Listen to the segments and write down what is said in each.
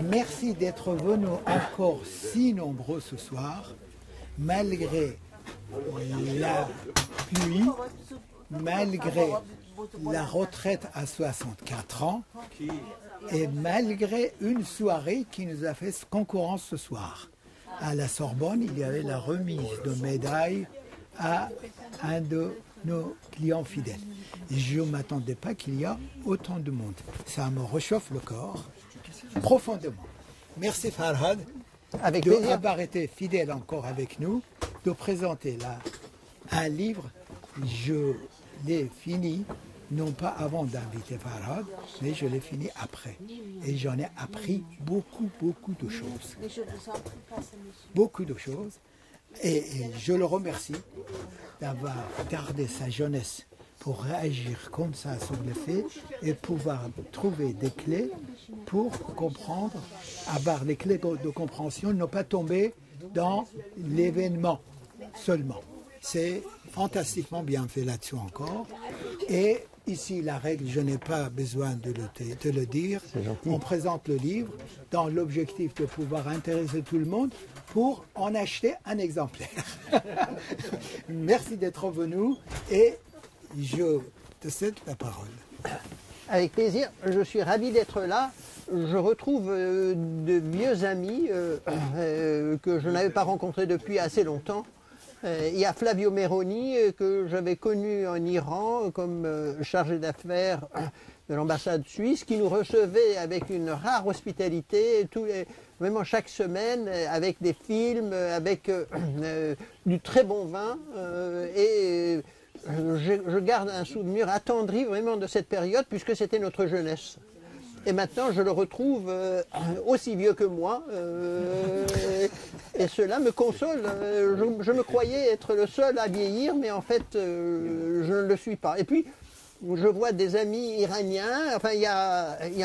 Merci d'être venus encore si nombreux ce soir, malgré la pluie, malgré la retraite à 64 ans et malgré une soirée qui nous a fait concurrence ce soir. À la Sorbonne, il y avait la remise de médailles à un de nos clients fidèles. Et je ne m'attendais pas qu'il y a autant de monde. Ça me réchauffe le corps profondément. Merci Farhad d'avoir été fidèle encore avec nous, de présenter là un livre. Je l'ai fini, non pas avant d'inviter Farhad, mais je l'ai fini après. Et j'en ai appris beaucoup de choses. Beaucoup de choses. Et je le remercie d'avoir gardé sa jeunesse pour réagir comme ça sur les faits et pouvoir trouver des clés pour comprendre, avoir les clés de compréhension, ne pas tomber dans l'événement seulement. C'est fantastiquement bien fait là-dessus encore. Et ici, la règle, je n'ai pas besoin de le dire. On présente le livre dans l'objectif de pouvoir intéresser tout le monde pour en acheter un exemplaire. Merci d'être venu et je te cède la parole. Avec plaisir, je suis ravi d'être là. Je retrouve de vieux amis que je n'avais pas rencontrés depuis assez longtemps. Il y a Flavio Meroni que j'avais connu en Iran comme chargé d'affaires de l'ambassade suisse, qui nous recevait avec une rare hospitalité, vraiment chaque semaine, avec des films, avec du très bon vin. Je garde un souvenir attendri vraiment de cette période, puisque c'était notre jeunesse. Et maintenant, je le retrouve aussi vieux que moi, et cela me console. Je me croyais être le seul à vieillir, mais en fait, je ne le suis pas. Et puis, je vois des amis iraniens, enfin, il y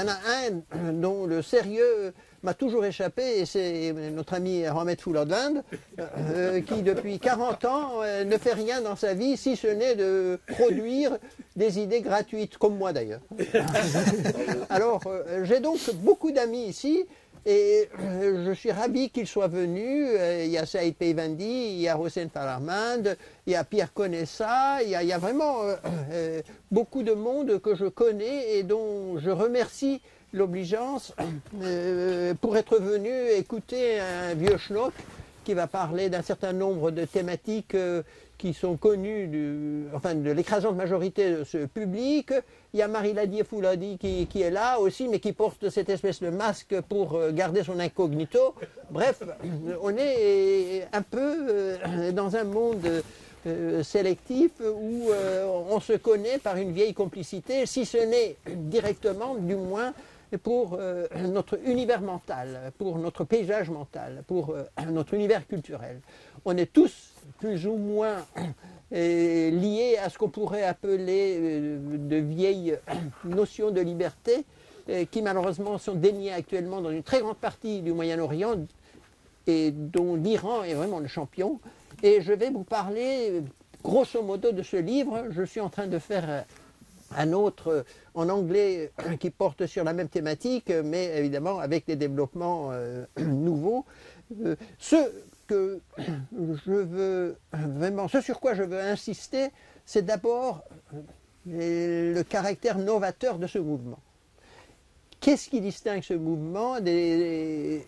en a un dont le sérieux m'a toujours échappé, et c'est notre ami Ahmed Fouladland, qui depuis 40 ans ne fait rien dans sa vie, si ce n'est de produire des idées gratuites, comme moi d'ailleurs. Alors, j'ai donc beaucoup d'amis ici, et je suis ravi qu'ils soient venus. Il y a Saïd Peyvandi, il y a Hossein Farahmand, il y a Pierre Conessa, il y a vraiment beaucoup de monde que je connais et dont je remercie l'obligeance pour être venu écouter un vieux schnock qui va parler d'un certain nombre de thématiques qui sont connues de l'écrasante majorité de ce public. Il y a Marie-Ladie Fouladi qui est là aussi, mais qui porte cette espèce de masque pour garder son incognito. Bref, on est un peu dans un monde sélectif où on se connaît par une vieille complicité, si ce n'est directement, du moins, pour notre univers mental, pour notre paysage mental, pour notre univers culturel. On est tous plus ou moins liés à ce qu'on pourrait appeler de vieilles notions de liberté qui malheureusement sont déniées actuellement dans une très grande partie du Moyen-Orient et dont l'Iran est vraiment le champion. Et je vais vous parler grosso modo de ce livre. Je suis en train de faire un autre en anglais qui porte sur la même thématique, mais évidemment avec des développements nouveaux. Ce sur quoi je veux insister, c'est d'abord le caractère novateur de ce mouvement. Qu'est-ce qui distingue ce mouvement des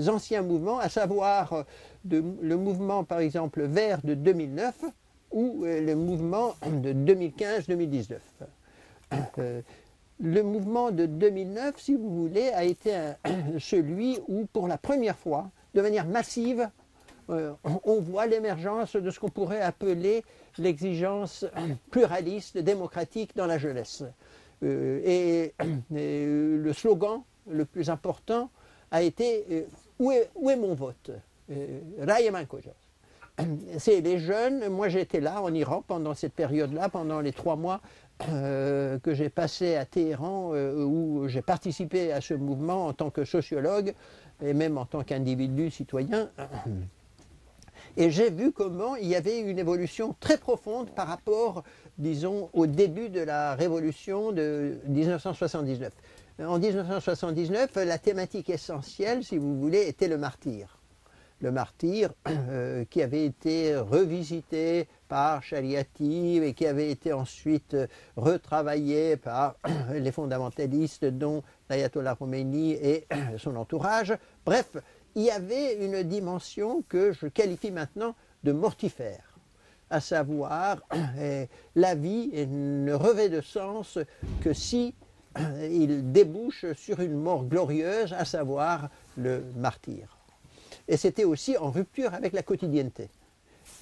anciens mouvements, à savoir le mouvement par exemple vert de 2009 ou le mouvement de 2015-2019. Le mouvement de 2009, si vous voulez, a été celui où, pour la première fois, de manière massive, on voit l'émergence de ce qu'on pourrait appeler l'exigence pluraliste, démocratique dans la jeunesse. Et le slogan le plus important a été « Où est mon vote ?» Rayaman Kojas. C'est les jeunes. Moi j'étais là en Iran pendant cette période-là, pendant les 3 mois que j'ai passé à Téhéran, où j'ai participé à ce mouvement en tant que sociologue et même en tant qu'individu citoyen. Et j'ai vu comment il y avait une évolution très profonde par rapport, disons, au début de la révolution de 1979. en 1979, la thématique essentielle, si vous voulez, était le martyr. Le martyr qui avait été revisité par Shariati et qui avait été ensuite retravaillé par les fondamentalistes, dont l'ayatollah Khomeini et son entourage. Bref, il y avait une dimension que je qualifie maintenant de mortifère, à savoir la vie ne revêt de sens que si il débouche sur une mort glorieuse, à savoir le martyr. Et c'était aussi en rupture avec la quotidienneté.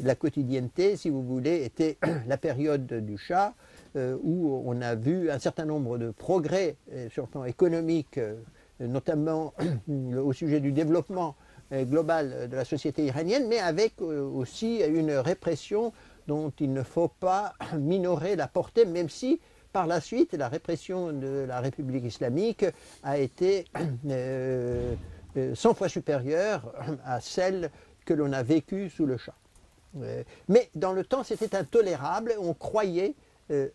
La quotidienneté, si vous voulez, était la période du Shah, où on a vu un certain nombre de progrès sur le plan économique, notamment au sujet du développement global de la société iranienne, mais avec aussi une répression dont il ne faut pas minorer la portée, même si par la suite la répression de la République islamique a été 100 fois supérieure à celle que l'on a vécue sous le Shah. Mais dans le temps, c'était intolérable. On croyait un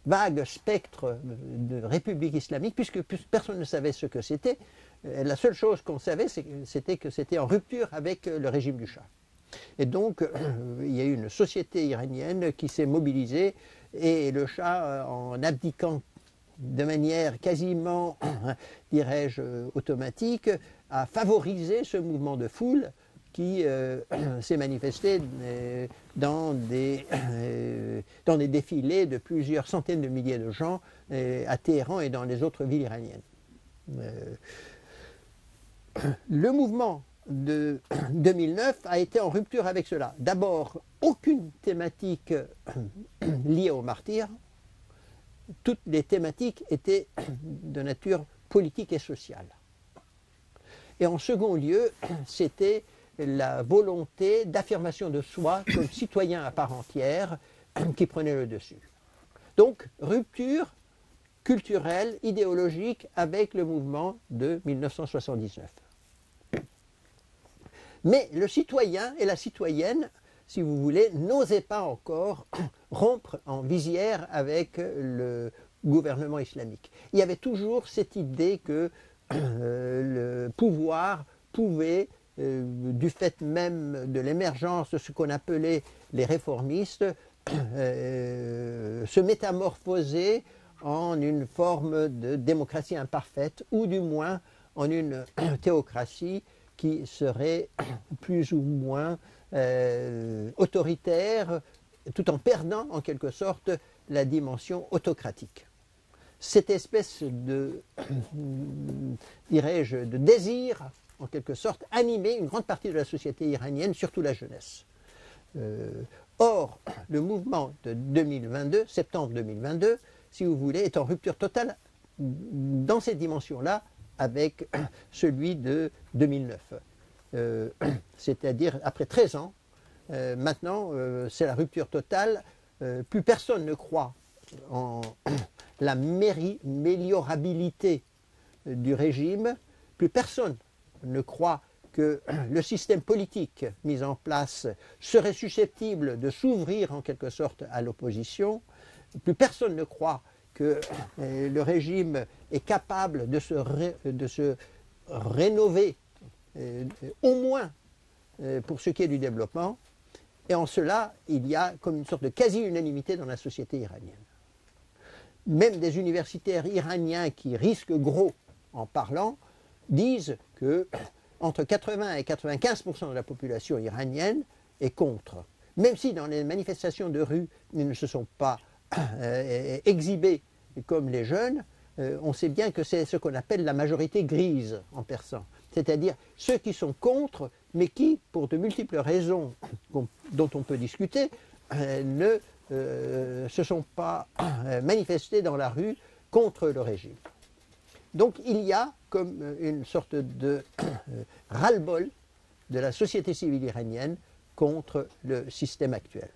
vague spectre de République islamique, puisque personne ne savait ce que c'était. La seule chose qu'on savait, c'était que c'était en rupture avec le régime du Shah. Et donc, il y a eu une société iranienne qui s'est mobilisée, et le Shah, en abdiquant de manière quasiment, dirais-je, automatique, a favorisé ce mouvement de foule qui s'est manifesté dans des défilés de plusieurs centaines de milliers de gens à Téhéran et dans les autres villes iraniennes. Le mouvement de 2009 a été en rupture avec cela. D'abord, aucune thématique liée au martyr. Toutes les thématiques étaient de nature politique et sociale. Et en second lieu, c'était la volonté d'affirmation de soi comme citoyen à part entière qui prenait le dessus. Donc, rupture culturelle, idéologique avec le mouvement de 1979. Mais le citoyen et la citoyenne, si vous voulez, n'osaient pas encore rompre en visière avec le gouvernement islamique. Il y avait toujours cette idée que le pouvoir pouvait, du fait même de l'émergence de ce qu'on appelait les réformistes, se métamorphoser en une forme de démocratie imparfaite, ou du moins en une théocratie qui serait plus ou moins autoritaire, tout en perdant en quelque sorte la dimension autocratique. Cette espèce de, dirais-je, de désir, en quelque sorte, animait une grande partie de la société iranienne, surtout la jeunesse. Or, le mouvement de 2022, septembre 2022, si vous voulez, est en rupture totale dans cette dimension-là avec celui de 2009. C'est-à-dire, après 13 ans, maintenant, c'est la rupture totale. Plus personne ne croit en la méliorabilité du régime, plus personne ne croit que le système politique mis en place serait susceptible de s'ouvrir en quelque sorte à l'opposition, plus personne ne croit que le régime est capable de se rénover, au moins pour ce qui est du développement, et en cela, il y a comme une sorte de quasi-unanimité dans la société iranienne. Même des universitaires iraniens qui risquent gros en parlant disent que entre 80 et 95% de la population iranienne est contre. Même si dans les manifestations de rue, ils ne se sont pas exhibés comme les jeunes, on sait bien que c'est ce qu'on appelle la majorité grise en persan. C'est-à-dire ceux qui sont contre, mais qui, pour de multiples raisons dont on peut discuter, ne se sont pas manifestés dans la rue contre le régime. Donc il y a comme une sorte de ras-le-bol de la société civile iranienne contre le système actuel.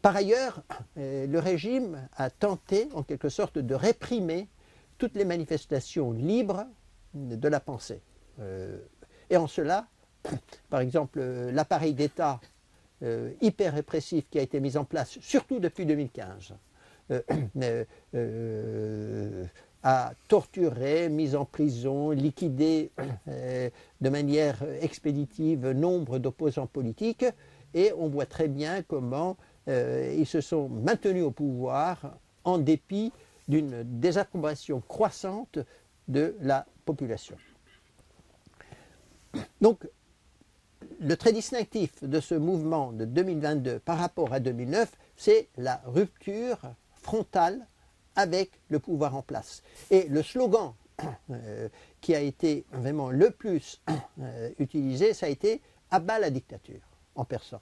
Par ailleurs, le régime a tenté en quelque sorte de réprimer toutes les manifestations libres de la pensée. Et en cela, par exemple, l'appareil d'État hyper répressif qui a été mis en place, surtout depuis 2015, a torturé, mis en prison, liquidé de manière expéditive nombre d'opposants politiques, et on voit très bien comment ils se sont maintenus au pouvoir en dépit d'une désapprobation croissante de la population. Donc, le trait distinctif de ce mouvement de 2022 par rapport à 2009, c'est la rupture frontale avec le pouvoir en place. Et le slogan qui a été vraiment le plus utilisé, ça a été « à bas la dictature » en persan.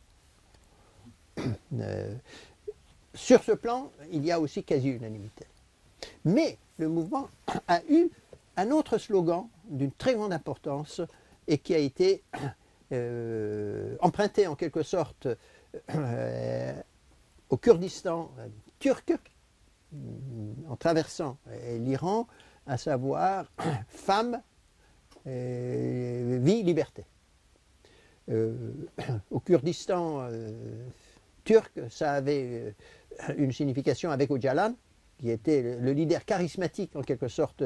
Sur ce plan, il y a aussi quasi-unanimité. Mais le mouvement a eu un autre slogan d'une très grande importance et qui a été emprunté en quelque sorte au Kurdistan turc en traversant l'Iran, à savoir « femme, vie, liberté ». Au Kurdistan turc, ça avait une signification avec Öcalan, qui était le leader charismatique en quelque sorte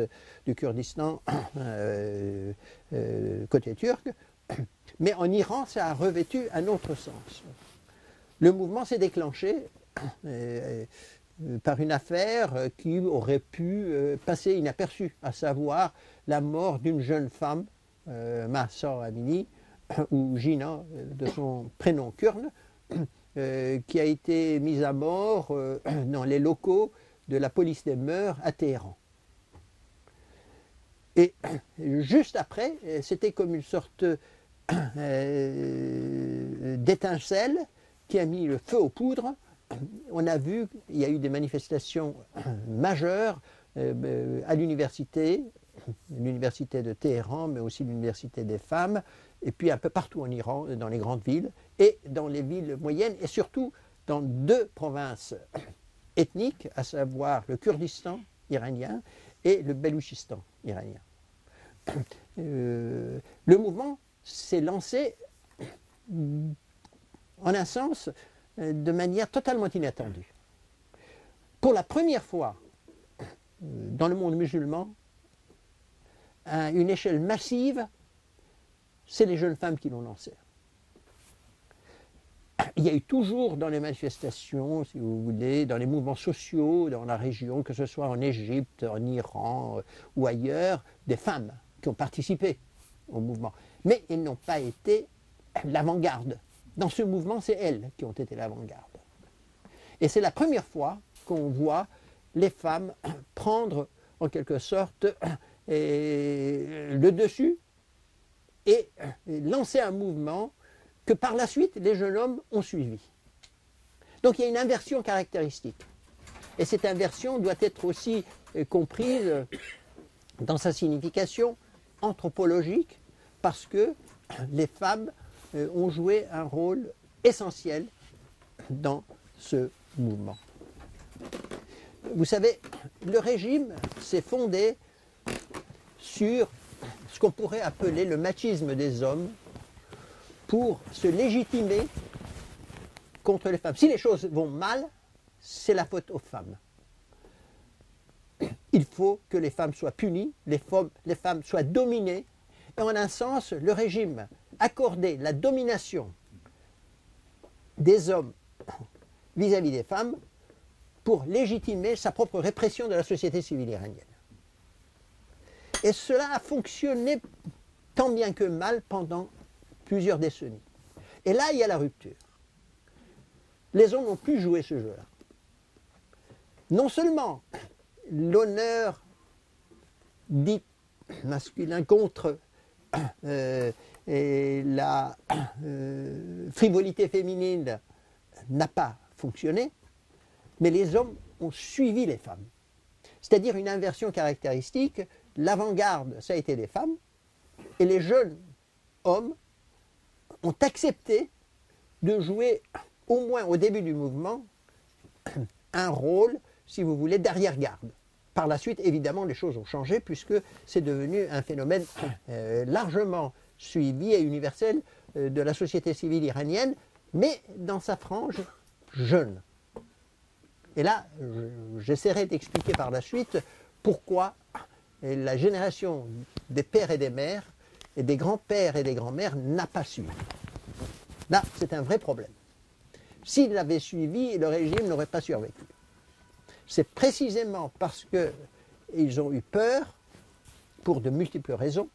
du Kurdistan côté turc. Mais en Iran, ça a revêtu un autre sens. Le mouvement s'est déclenché par une affaire qui aurait pu passer inaperçue, à savoir la mort d'une jeune femme, Mahsa Amini, ou Gina de son prénom kurde, qui a été mise à mort dans les locaux de la police des mœurs à Téhéran. Et juste après, c'était comme une sorte d'étincelle qui a mis le feu aux poudres. On a vu qu'il y a eu des manifestations majeures à l'université de Téhéran, mais aussi l'université des femmes, et puis un peu partout en Iran, dans les grandes villes, et dans les villes moyennes, et surtout dans deux provinces ethniques, à savoir le Kurdistan iranien et le Beloutchistan iranien. Le mouvement s'est lancé, en un sens, de manière totalement inattendue. Pour la première fois dans le monde musulman, à une échelle massive, c'est les jeunes femmes qui l'ont lancé. Il y a eu toujours dans les manifestations, si vous voulez, dans les mouvements sociaux, dans la région, que ce soit en Égypte, en Iran ou ailleurs, des femmes qui ont participé au mouvement. Mais elles n'ont pas été l'avant-garde. Dans ce mouvement, c'est elles qui ont été l'avant-garde. Et c'est la première fois qu'on voit les femmes prendre, en quelque sorte, le dessus et lancer un mouvement que par la suite, les jeunes hommes ont suivi. Donc il y a une inversion caractéristique. Et cette inversion doit être aussi comprise dans sa signification anthropologique, parce que les femmes ont joué un rôle essentiel dans ce mouvement. Vous savez, le régime s'est fondé sur ce qu'on pourrait appeler le machisme des hommes pour se légitimer contre les femmes. Si les choses vont mal, c'est la faute aux femmes. Il faut que les femmes soient punies, les femmes soient dominées, et en un sens, le régime accordait la domination des hommes vis-à-vis des femmes pour légitimer sa propre répression de la société civile iranienne. Et cela a fonctionné tant bien que mal pendant plusieurs décennies. Et là, il y a la rupture. Les hommes n'ont plus joué ce jeu-là. Non seulement l'honneur dit masculin contre et la frivolité féminine n'a pas fonctionné, mais les hommes ont suivi les femmes. C'est-à-dire une inversion caractéristique, l'avant-garde, ça a été les femmes, et les jeunes hommes ont accepté de jouer, au moins au début du mouvement, un rôle, si vous voulez, d'arrière-garde. Par la suite, évidemment, les choses ont changé puisque c'est devenu un phénomène largement suivi et universel de la société civile iranienne, mais dans sa frange jeune. Et là, j'essaierai d'expliquer par la suite pourquoi la génération des pères et des mères, et des grands-pères et des grands-mères n'a pas suivi. Là, c'est un vrai problème. S'ils l'avaient suivi, le régime n'aurait pas survécu. C'est précisément parce qu'ils ont eu peur, pour de multiples raisons.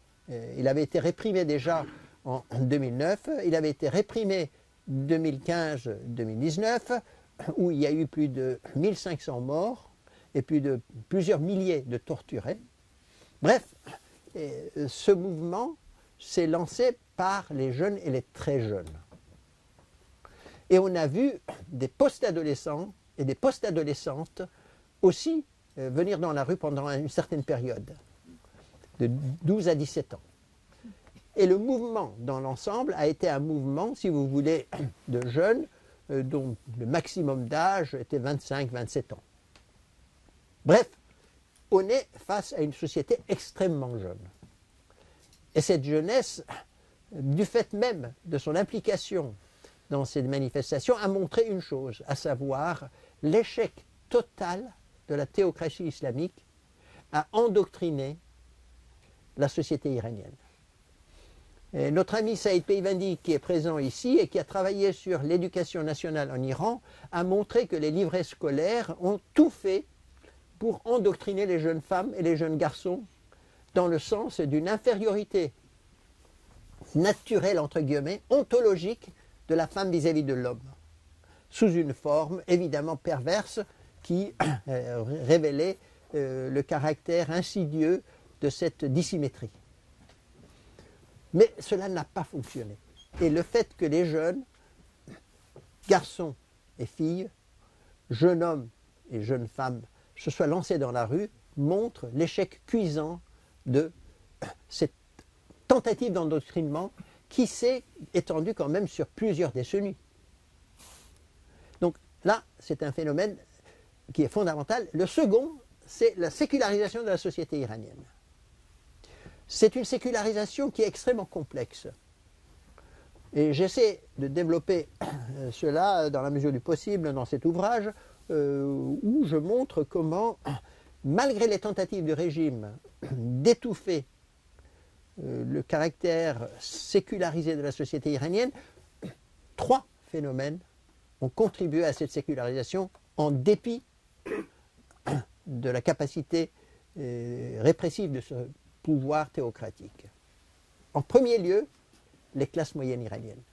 Il avait été réprimé déjà en 2009, il avait été réprimé 2015-2019, où il y a eu plus de 1500 morts et plus de plusieurs milliers de torturés. Bref, ce mouvement s'est lancé par les jeunes et les très jeunes. Et on a vu des post-adolescents et des post-adolescentes aussi venir dans la rue pendant une certaine période, de 12 à 17 ans. Et le mouvement dans l'ensemble a été un mouvement, si vous voulez, de jeunes dont le maximum d'âge était 25-27 ans. Bref, on est face à une société extrêmement jeune. Et cette jeunesse, du fait même de son implication dans ces manifestations, a montré une chose, à savoir l'échec total de la théocratie islamique à endoctriner la société iranienne. Et notre ami Saïd Peyvandi, qui est présent ici et qui a travaillé sur l'éducation nationale en Iran, a montré que les livrets scolaires ont tout fait pour endoctriner les jeunes femmes et les jeunes garçons dans le sens d'une infériorité naturelle, entre guillemets, ontologique de la femme vis-à-vis de l'homme, sous une forme évidemment perverse qui révélait le caractère insidieux de cette dissymétrie. Mais cela n'a pas fonctionné. Et le fait que les jeunes, garçons et filles, jeunes hommes et jeunes femmes, se soient lancés dans la rue, montre l'échec cuisant de cette tentative d'endoctrinement qui s'est étendue quand même sur plusieurs décennies. Donc là, c'est un phénomène qui est fondamental. Le second, c'est la sécularisation de la société iranienne. C'est une sécularisation qui est extrêmement complexe. Et j'essaie de développer cela dans la mesure du possible dans cet ouvrage où je montre comment, malgré les tentatives du régime d'étouffer le caractère sécularisé de la société iranienne, trois phénomènes ont contribué à cette sécularisation en dépit de la capacité répressive de ce pouvoir théocratique. En premier lieu, les classes moyennes iraniennes.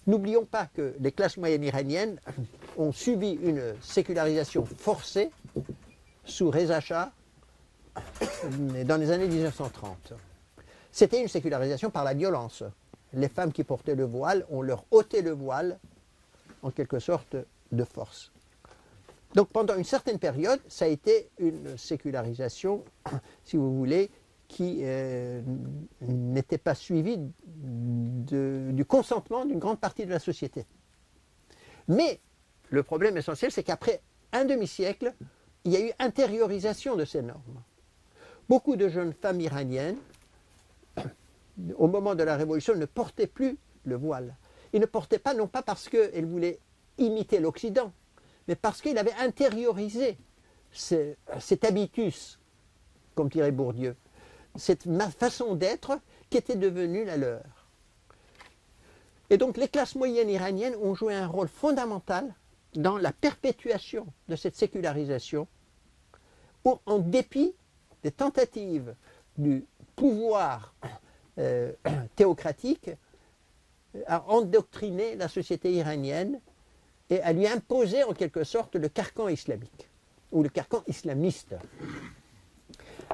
N'oublions pas que les classes moyennes iraniennes ont subi une sécularisation forcée sous Reza Shah dans les années 1930. C'était une sécularisation par la violence. Les femmes qui portaient le voile, on leur ôtait le voile en quelque sorte de force. Donc pendant une certaine période, ça a été une sécularisation, si vous voulez, qui n'était pas suivie du consentement d'une grande partie de la société. Mais le problème essentiel, c'est qu'après un demi-siècle, il y a eu intériorisation de ces normes. Beaucoup de jeunes femmes iraniennes, au moment de la Révolution, ne portaient plus le voile. Ils ne portaient pas, non pas parce qu'elles voulaient imiter l'Occident, mais parce qu'ils avaient intériorisé cet habitus, comme dirait Bourdieu, cette façon d'être qui était devenue la leur. Et donc les classes moyennes iraniennes ont joué un rôle fondamental dans la perpétuation de cette sécularisation, en dépit des tentatives du pouvoir théocratique à endoctriner la société iranienne et à lui imposer en quelque sorte le carcan islamique, ou le carcan islamiste.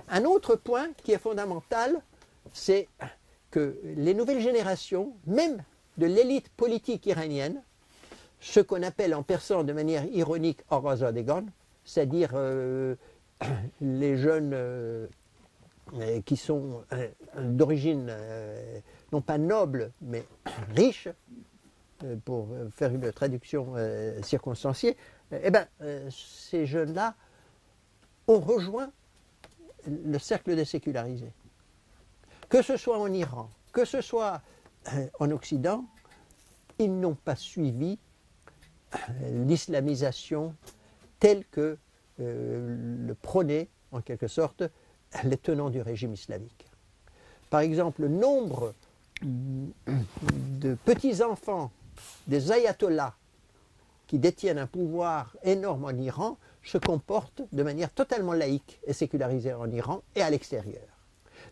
Un autre point qui est fondamental, c'est que les nouvelles générations, même de l'élite politique iranienne, ce qu'on appelle en persan de manière ironique Arazadegan, c'est-à-dire les jeunes qui sont d'origine non pas noble mais riche, pour faire une traduction circonstanciée, ces jeunes-là ont rejoint le cercle des sécularisés. Que ce soit en Iran, que ce soit en Occident, ils n'ont pas suivi l'islamisation tel que le prônaient, en quelque sorte, les tenants du régime islamique. Par exemple, le nombre de petits-enfants des ayatollahs qui détiennent un pouvoir énorme en Iran se comportent de manière totalement laïque et sécularisée en Iran et à l'extérieur.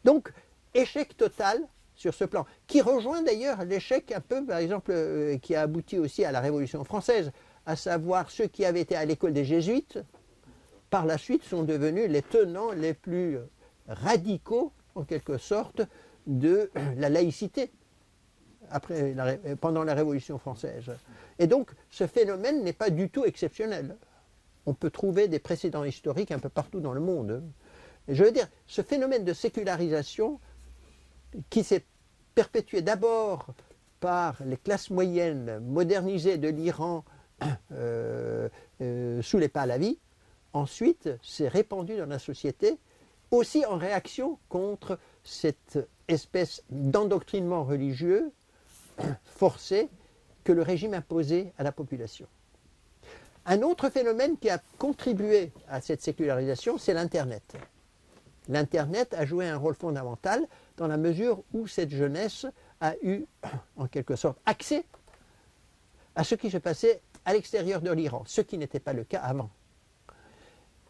Donc, échec total sur ce plan, qui rejoint d'ailleurs l'échec un peu, par exemple, qui a abouti aussi à la Révolution française, à savoir ceux qui avaient été à l'école des jésuites, par la suite sont devenus les tenants les plus radicaux, en quelque sorte, de la laïcité pendant la Révolution française. Et donc, ce phénomène n'est pas du tout exceptionnel. On peut trouver des précédents historiques un peu partout dans le monde. Et je veux dire, ce phénomène de sécularisation qui s'est perpétué d'abord par les classes moyennes modernisées de l'Iran sous les Pahlavis, ensuite s'est répandu dans la société, aussi en réaction contre cette espèce d'endoctrinement religieux forcé que le régime imposait à la population. Un autre phénomène qui a contribué à cette sécularisation, c'est l'Internet. L'Internet a joué un rôle fondamental dans la mesure où cette jeunesse a eu, en quelque sorte, accès à ce qui se passait à l'extérieur de l'Iran, ce qui n'était pas le cas avant.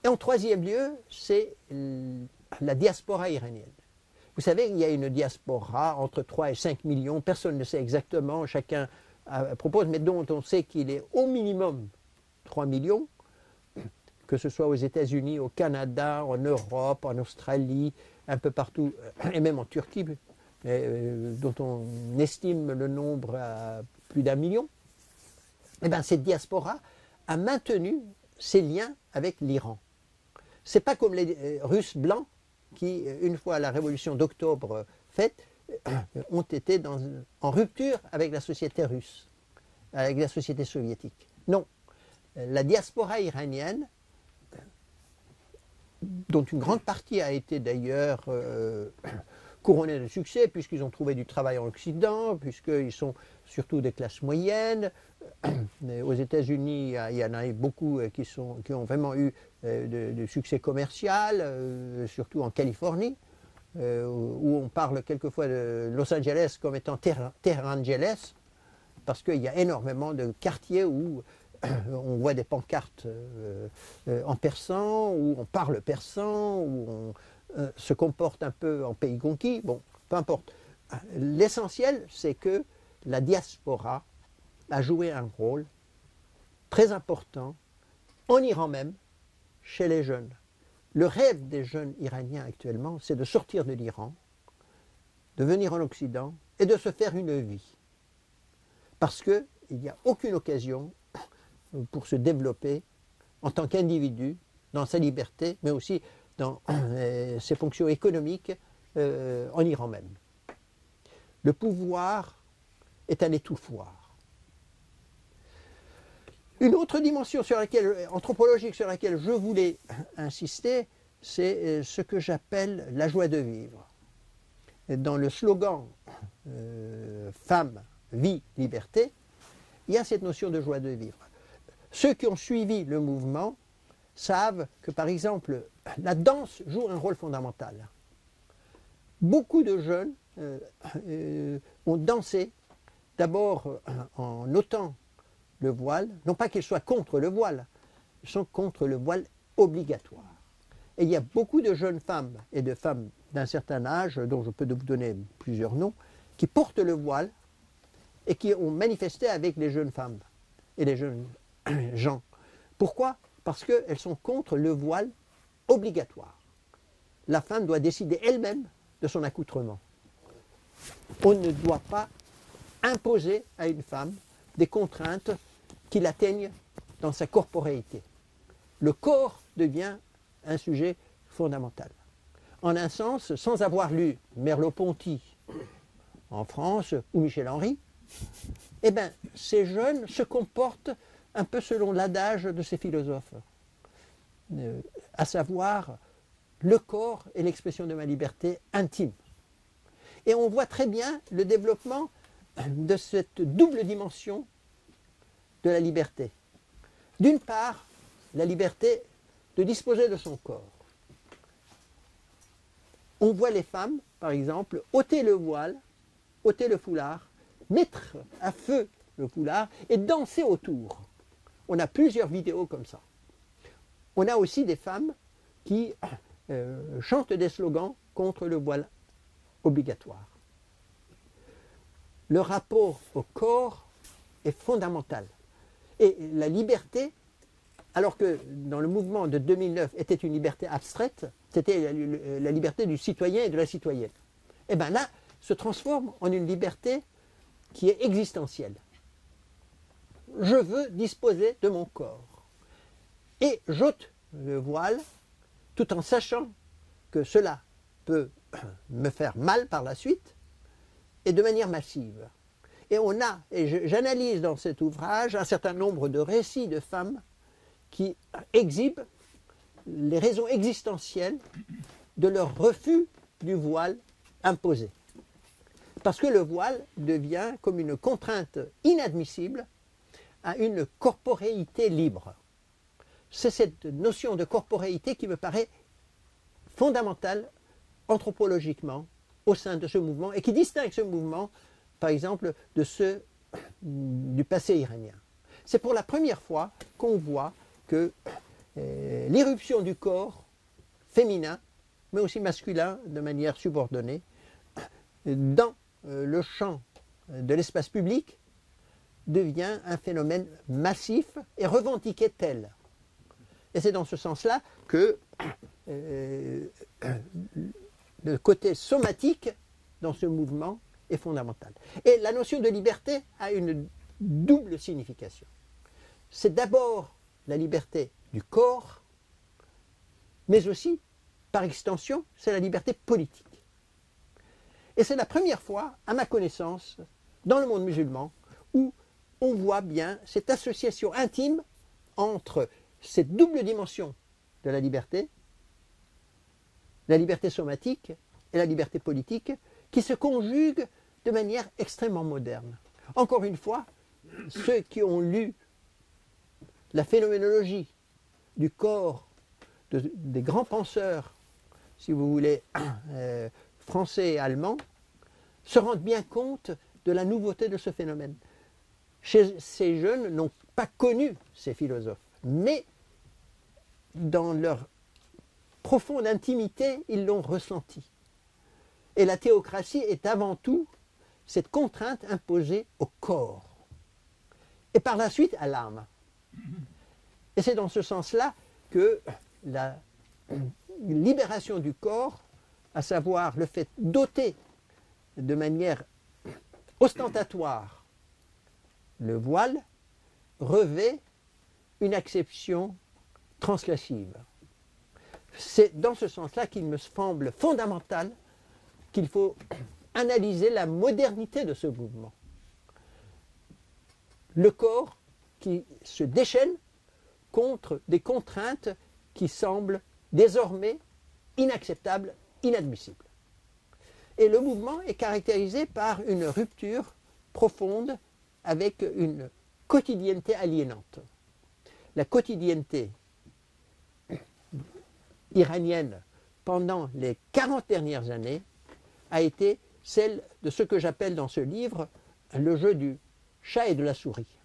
Et en troisième lieu, c'est la diaspora iranienne. Vous savez, il y a une diaspora entre 3 et 5 millions, personne ne sait exactement, chacun propose, mais dont on sait qu'il est au minimum 3 millions, que ce soit aux États-Unis, au Canada, en Europe, en Australie, un peu partout, et même en Turquie, dont on estime le nombre à plus d'1 million. Eh bien, cette diaspora a maintenu ses liens avec l'Iran. Ce n'est pas comme les Russes blancs qui, une fois la révolution d'octobre faite, ont été en rupture avec la société russe, avec la société soviétique. Non, la diaspora iranienne, dont une grande partie a été d'ailleurs couronnée de succès, puisqu'ils ont trouvé du travail en Occident, puisqu'ils sont surtout des classes moyennes. Aux États-Unis, il y en a eu beaucoup qui ont vraiment eu de succès commercial, surtout en Californie, où on parle quelquefois de Los Angeles comme étant Terra Angeles, parce qu'il y a énormément de quartiers où on voit des pancartes en persan, où on parle persan, où on se comporte un peu en pays conquis. Bon, peu importe. L'essentiel, c'est que la diaspora a joué un rôle très important en Iran même, chez les jeunes. Le rêve des jeunes iraniens actuellement, c'est de sortir de l'Iran, de venir en Occident et de se faire une vie. Parce qu'il n'y a aucune occasion pour se développer en tant qu'individu, dans sa liberté, mais aussi dans ses fonctions économiques en Iran même. Le pouvoir est un étouffoir. Une autre dimension anthropologique sur laquelle je voulais insister, c'est ce que j'appelle la joie de vivre. Dans le slogan Femme, vie, liberté, il y a cette notion de joie de vivre. Ceux qui ont suivi le mouvement savent que, par exemple, la danse joue un rôle fondamental. Beaucoup de jeunes ont dansé, d'abord en ôtant le voile, non pas qu'ils soient contre le voile, ils sont contre le voile obligatoire. Et il y a beaucoup de jeunes femmes et de femmes d'un certain âge, dont je peux vous donner plusieurs noms, qui portent le voile et qui ont manifesté avec les jeunes femmes et les jeunes gens. Pourquoi? Parce qu'elles sont contre le voile obligatoire. La femme doit décider elle-même de son accoutrement. On ne doit pas imposer à une femme des contraintes qui l'atteignent dans sa corporéité. Le corps devient un sujet fondamental. En un sens, sans avoir lu Merleau-Ponty en France ou Michel Henry, eh bien, ces jeunes se comportent un peu selon l'adage de ces philosophes, à savoir le corps est l'expression de ma liberté intime. Et on voit très bien le développement de cette double dimension de la liberté. D'une part, la liberté de disposer de son corps. On voit les femmes, par exemple, ôter le voile, ôter le foulard, mettre à feu le foulard et danser autour. On a plusieurs vidéos comme ça. On a aussi des femmes qui chantent des slogans contre le voile obligatoire. Le rapport au corps est fondamental. Et la liberté, alors que dans le mouvement de 2009 était une liberté abstraite, c'était la liberté du citoyen et de la citoyenne. Et bien là, se transforme en une liberté qui est existentielle. Je veux disposer de mon corps. Et j'ôte le voile tout en sachant que cela peut me faire mal par la suite et de manière massive. Et j'analyse dans cet ouvrage un certain nombre de récits de femmes qui exhibent les raisons existentielles de leur refus du voile imposé. Parce que le voile devient comme une contrainte inadmissible à une corporéité libre. C'est cette notion de corporéité qui me paraît fondamentale anthropologiquement au sein de ce mouvement et qui distingue ce mouvement, par exemple, de ceux du passé iranien. C'est pour la première fois qu'on voit que l'irruption du corps féminin, mais aussi masculin de manière subordonnée, dans le champ de l'espace public, devient un phénomène massif et revendiqué tel. Et c'est dans ce sens-là que le côté somatique dans ce mouvement est fondamental. Et la notion de liberté a une double signification. C'est d'abord la liberté du corps, mais aussi, par extension, c'est la liberté politique. Et c'est la première fois, à ma connaissance, dans le monde musulman, où on voit bien cette association intime entre cette double dimension de la liberté somatique et la liberté politique, qui se conjuguent de manière extrêmement moderne. Encore une fois, ceux qui ont lu la phénoménologie du corps des grands penseurs, si vous voulez, français et allemands, se rendent bien compte de la nouveauté de ce phénomène. Ces jeunes n'ont pas connu ces philosophes, mais dans leur profonde intimité, ils l'ont ressenti. Et la théocratie est avant tout cette contrainte imposée au corps, et par la suite à l'âme. Et c'est dans ce sens-là que la libération du corps, à savoir le fait d'ôter de manière ostentatoire le voile, revêt une acception transgressive. C'est dans ce sens-là qu'il me semble fondamental qu'il faut analyser la modernité de ce mouvement. Le corps qui se déchaîne contre des contraintes qui semblent désormais inacceptables, inadmissibles. Et le mouvement est caractérisé par une rupture profonde avec une quotidienneté aliénante. La quotidienneté iranienne pendant les 40 dernières années a été celle de ce que j'appelle dans ce livre le jeu du chat et de la souris.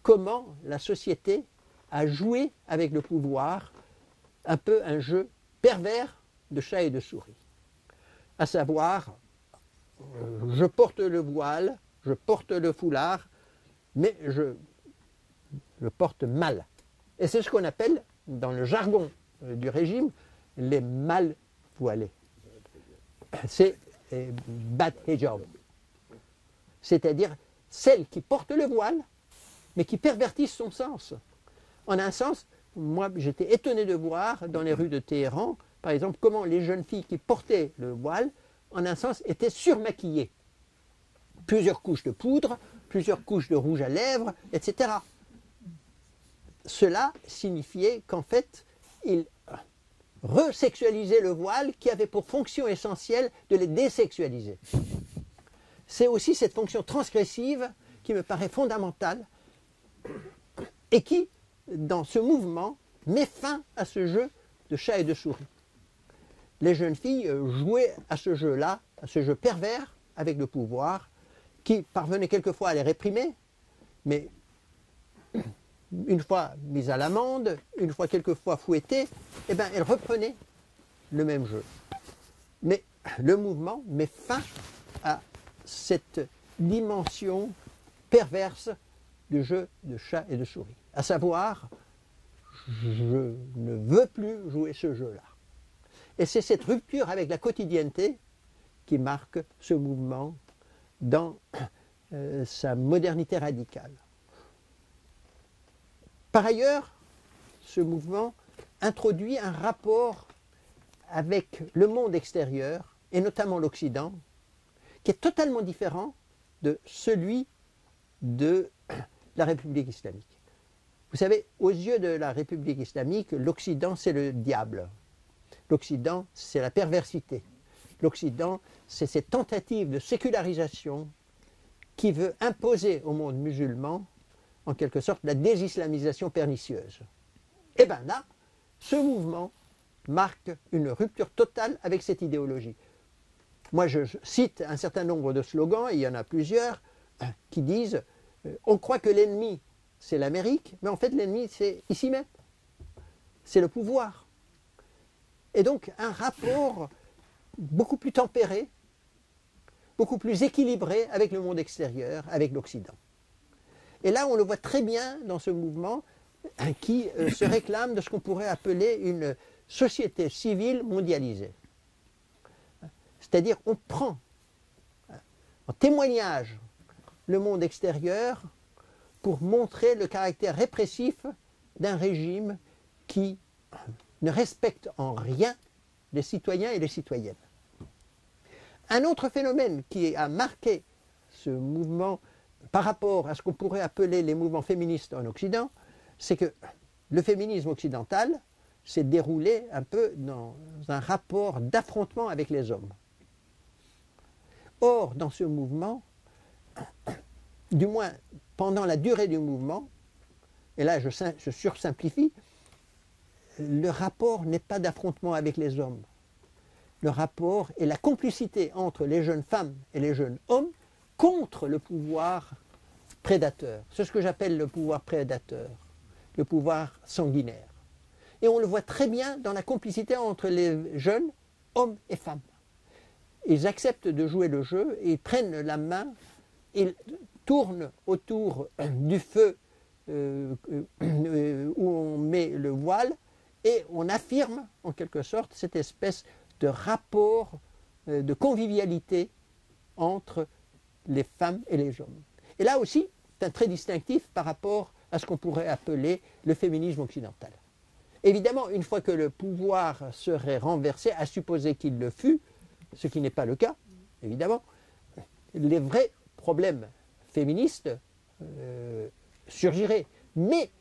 Comment la société a joué avec le pouvoir un peu un jeu pervers de chat et de souris. À savoir, je porte le voile, je porte le foulard, mais je le porte mal. Et c'est ce qu'on appelle, dans le jargon du régime, les mal voilés. C'est bad hijab. C'est-à-dire celles qui portent le voile, mais qui pervertissent son sens. En un sens, moi j'étais étonné de voir dans les rues de Téhéran, par exemple, comment les jeunes filles qui portaient le voile, en un sens, étaient surmaquillées. Plusieurs couches de poudre, plusieurs couches de rouge à lèvres, etc. Cela signifiait qu'en fait, ils resexualisaient le voile qui avait pour fonction essentielle de les désexualiser. C'est aussi cette fonction transgressive qui me paraît fondamentale et qui, dans ce mouvement, met fin à ce jeu de chat et de souris. Les jeunes filles jouaient à ce jeu-là, à ce jeu pervers avec le pouvoir, qui parvenait quelquefois à les réprimer, mais une fois mises à l'amende, une fois quelquefois fouettées, eh bien, elles reprenaient le même jeu. Mais le mouvement met fin à cette dimension perverse du jeu de chat et de souris. À savoir, je ne veux plus jouer ce jeu-là. Et c'est cette rupture avec la quotidienneté qui marque ce mouvement dans sa modernité radicale. Par ailleurs, ce mouvement introduit un rapport avec le monde extérieur, et notamment l'Occident, qui est totalement différent de celui de la République islamique. Vous savez, aux yeux de la République islamique, l'Occident, c'est le diable. L'Occident, c'est la perversité. L'Occident, c'est cette tentative de sécularisation qui veut imposer au monde musulman, en quelque sorte, la désislamisation pernicieuse. Et bien là, ce mouvement marque une rupture totale avec cette idéologie. Moi, je cite un certain nombre de slogans, et il y en a plusieurs, qui disent on croit que l'ennemi, c'est l'Amérique, mais en fait, l'ennemi, c'est ici même. C'est le pouvoir. Et donc, un rapport beaucoup plus tempéré, beaucoup plus équilibré avec le monde extérieur, avec l'Occident. Et là, on le voit très bien dans ce mouvement qui se réclame de ce qu'on pourrait appeler une société civile mondialisée. C'est-à-dire, on prend en témoignage le monde extérieur pour montrer le caractère répressif d'un régime qui ne respecte en rien les citoyens et les citoyennes. Un autre phénomène qui a marqué ce mouvement par rapport à ce qu'on pourrait appeler les mouvements féministes en Occident, c'est que le féminisme occidental s'est déroulé un peu dans un rapport d'affrontement avec les hommes. Or, dans ce mouvement, du moins pendant la durée du mouvement, et là je sursimplifie, le rapport n'est pas d'affrontement avec les hommes. Le rapport est la complicité entre les jeunes femmes et les jeunes hommes contre le pouvoir prédateur. C'est ce que j'appelle le pouvoir prédateur, le pouvoir sanguinaire. Et on le voit très bien dans la complicité entre les jeunes hommes et femmes. Ils acceptent de jouer le jeu, ils prennent la main, ils tournent autour du feu où on met le voile et on affirme en quelque sorte cette espèce de rapport de convivialité entre les femmes et les hommes. Et là aussi, c'est un trait distinctif par rapport à ce qu'on pourrait appeler le féminisme occidental. Évidemment, une fois que le pouvoir serait renversé, à supposer qu'il le fût, ce qui n'est pas le cas, évidemment, les vrais problèmes féministes surgiraient. Mais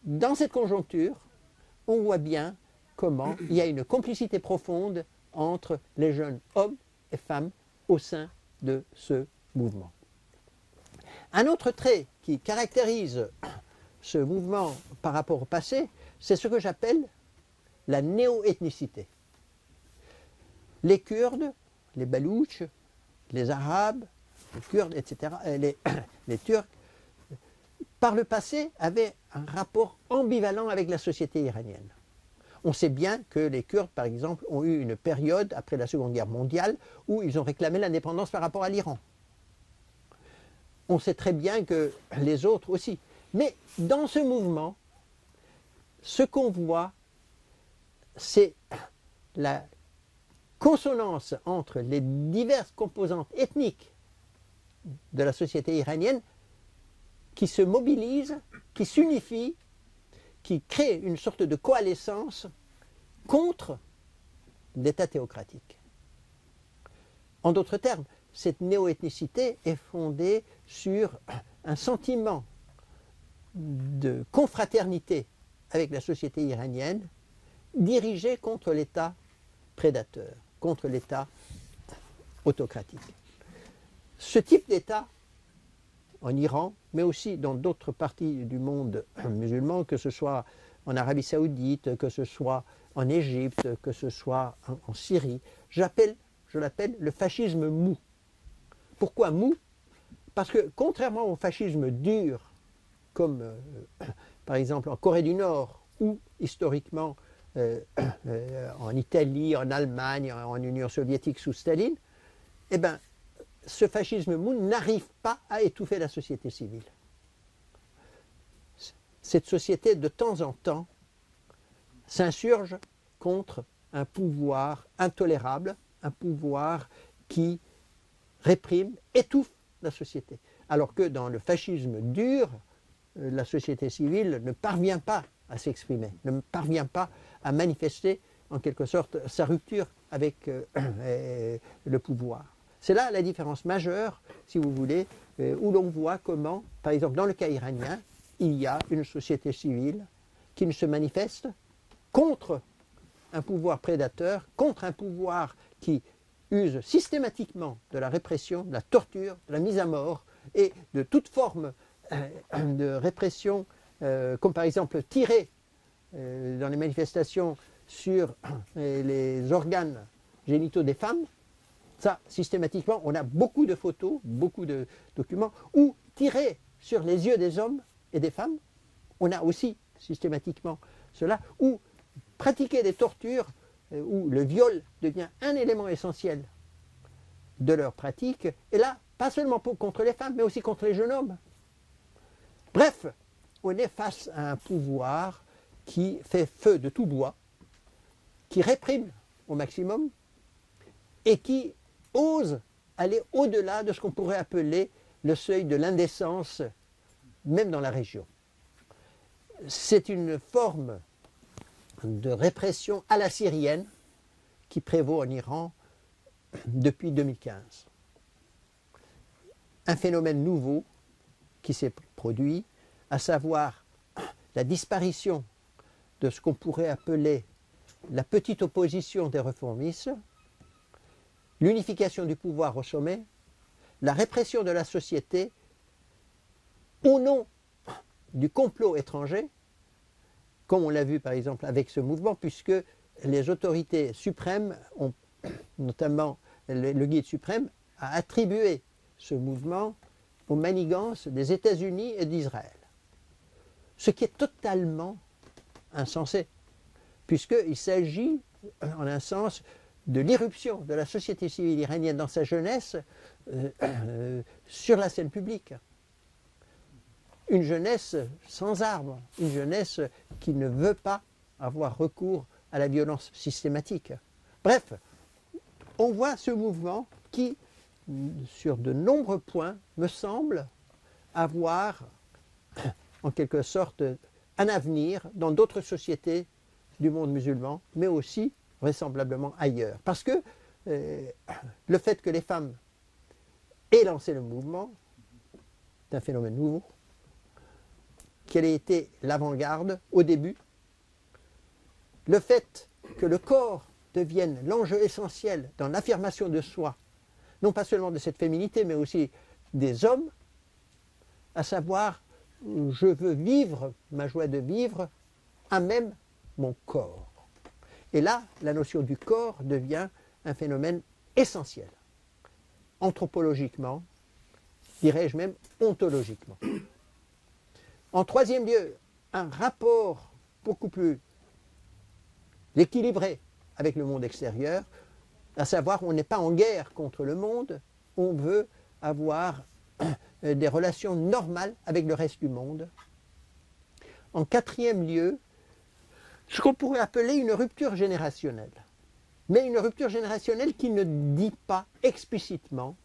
dans cette conjoncture, on voit bien comment il y a une complicité profonde entre les jeunes hommes et femmes au sein de ce mouvement. Un autre trait qui caractérise ce mouvement par rapport au passé, c'est ce que j'appelle la néo-ethnicité. Les Kurdes, les Baloutches, les Arabes, les Kurdes, etc., les Turcs, par le passé, avaient un rapport ambivalent avec la société iranienne. On sait bien que les Kurdes, par exemple, ont eu une période, après la Seconde Guerre mondiale, où ils ont réclamé l'indépendance par rapport à l'Iran. On sait très bien que les autres aussi. Mais dans ce mouvement, ce qu'on voit, c'est la consonance entre les diverses composantes ethniques de la société iranienne qui se mobilisent, qui s'unifient, qui créent une sorte de coalescence contre l'État théocratique. En d'autres termes, cette néo-ethnicité est fondée sur un sentiment de confraternité avec la société iranienne dirigée contre l'État prédateur, contre l'État autocratique. Ce type d'État, en Iran, mais aussi dans d'autres parties du monde musulman, que ce soit en Arabie Saoudite, que ce soit en Égypte, que ce soit en Syrie. Je l'appelle le fascisme mou. Pourquoi mou? Parce que contrairement au fascisme dur, comme par exemple en Corée du Nord ou historiquement en Italie, en Allemagne, en Union soviétique sous Staline, eh ben, ce fascisme mou n'arrive pas à étouffer la société civile. Cette société, de temps en temps, s'insurge contre un pouvoir intolérable, un pouvoir qui réprime, étouffe la société. Alors que dans le fascisme dur, la société civile ne parvient pas à s'exprimer, ne parvient pas à manifester en quelque sorte sa rupture avec le pouvoir. C'est là la différence majeure, si vous voulez, où l'on voit comment, par exemple dans le cas iranien, il y a une société civile qui ne se manifeste contre un pouvoir prédateur, contre un pouvoir qui use systématiquement de la répression, de la torture, de la mise à mort et de toute forme de répression, comme par exemple tirer dans les manifestations sur les organes génitaux des femmes. Ça, systématiquement, on a beaucoup de photos, beaucoup de documents, ou tirer sur les yeux des hommes et des femmes. On a aussi systématiquement cela, ou pratiquer des tortures, où le viol devient un élément essentiel de leur pratique, et là, pas seulement contre les femmes, mais aussi contre les jeunes hommes. Bref, on est face à un pouvoir qui fait feu de tout bois, qui réprime au maximum, et qui ose aller au-delà de ce qu'on pourrait appeler le seuil de l'indécence, même dans la région. C'est une forme de répression à la syrienne qui prévaut en Iran depuis 2015. Un phénomène nouveau qui s'est produit, à savoir la disparition de ce qu'on pourrait appeler la petite opposition des réformistes, l'unification du pouvoir au sommet, la répression de la société au nom du complot étranger, comme on l'a vu par exemple avec ce mouvement, puisque les autorités suprêmes, notamment le guide suprême, a attribué ce mouvement aux manigances des États-Unis et d'Israël. Ce qui est totalement insensé, puisqu'il s'agit, en un sens, de l'irruption de la société civile iranienne dans sa jeunesse sur la scène publique. Une jeunesse sans armes, une jeunesse qui ne veut pas avoir recours à la violence systématique. Bref, on voit ce mouvement qui, sur de nombreux points, me semble avoir, en quelque sorte, un avenir dans d'autres sociétés du monde musulman, mais aussi vraisemblablement ailleurs. Parce que le fait que les femmes aient lancé le mouvement, c'est un phénomène nouveau, qu'elle ait été l'avant-garde au début, le fait que le corps devienne l'enjeu essentiel dans l'affirmation de soi, non pas seulement de cette féminité, mais aussi des hommes, à savoir, je veux vivre ma joie de vivre à même mon corps. Et là, la notion du corps devient un phénomène essentiel, anthropologiquement, dirais-je même ontologiquement. En troisième lieu, un rapport beaucoup plus équilibré avec le monde extérieur, à savoir on n'est pas en guerre contre le monde, on veut avoir des relations normales avec le reste du monde. En quatrième lieu, ce qu'on pourrait appeler une rupture générationnelle. Mais une rupture générationnelle qui ne dit pas explicitement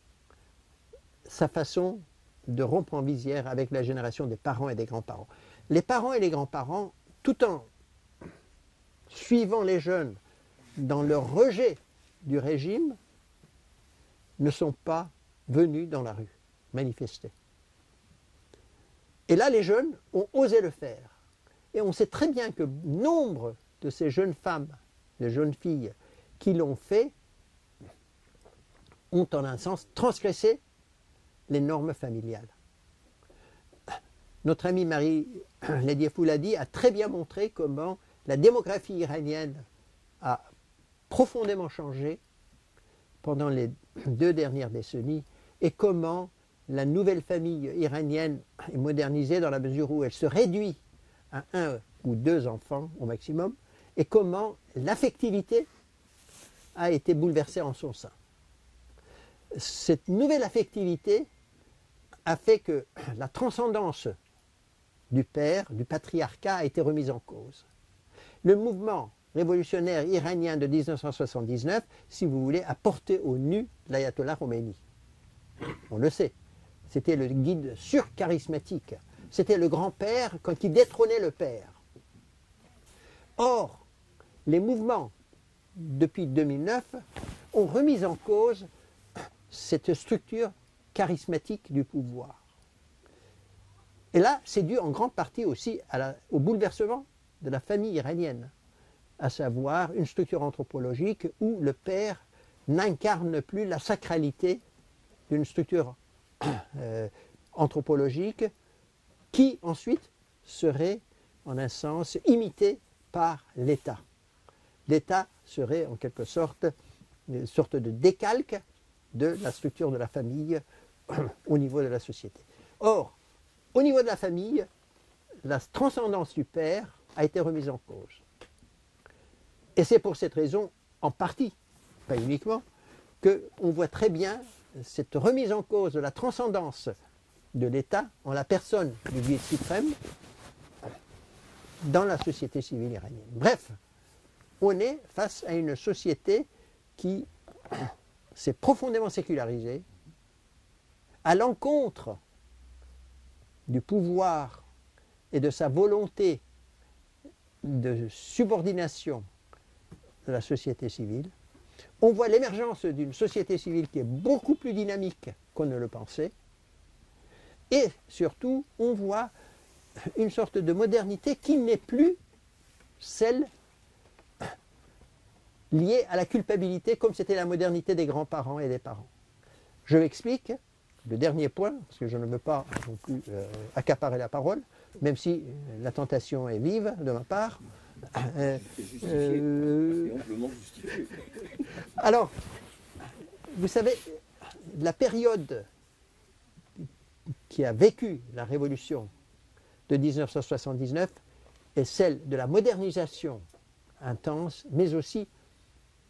sa façon de rompre en visière avec la génération des parents et des grands-parents. Les parents et les grands-parents, tout en suivant les jeunes dans leur rejet du régime, ne sont pas venus dans la rue manifester. Et là, les jeunes ont osé le faire. Et on sait très bien que nombre de ces jeunes femmes, de jeunes filles qui l'ont fait, ont en un sens transgressé les normes familiales. Notre amie Marie Lady Fouladi a très bien montré comment la démographie iranienne a profondément changé pendant les 2 dernières décennies et comment la nouvelle famille iranienne est modernisée dans la mesure où elle se réduit à 1 ou 2 enfants au maximum et comment l'affectivité a été bouleversée en son sein. Cette nouvelle affectivité a fait que la transcendance du père, du patriarcat, a été remise en cause. Le mouvement révolutionnaire iranien de 1979, si vous voulez, a porté au nu l'ayatollah Khomeini. On le sait. C'était le guide surcharismatique. C'était le grand-père quand il détrônait le père. Or, les mouvements, depuis 2009, ont remis en cause cette structure charismatique du pouvoir. Et là, c'est dû en grande partie aussi au bouleversement de la famille iranienne, à savoir une structure anthropologique où le père n'incarne plus la sacralité d'une structure anthropologique qui ensuite serait en un sens imitée par l'État. L'État serait en quelque sorte une sorte de décalque de la structure de la famille au niveau de la société. Or, au niveau de la famille, la transcendance du père a été remise en cause. Et c'est pour cette raison, en partie, pas uniquement, qu'on voit très bien cette remise en cause de la transcendance de l'État en la personne du guide suprême dans la société civile iranienne. Bref, on est face à une société qui s'est profondément sécularisée à l'encontre du pouvoir et de sa volonté de subordination de la société civile. On voit l'émergence d'une société civile qui est beaucoup plus dynamique qu'on ne le pensait. Et surtout, on voit une sorte de modernité qui n'est plus celle liée à la culpabilité comme c'était la modernité des grands-parents et des parents. Je m'explique. Le dernier point, parce que je ne veux pas non plus accaparer la parole, même si la tentation est vive de ma part. Alors, vous savez, la période qui a vécu la révolution de 1979 est celle de la modernisation intense, mais aussi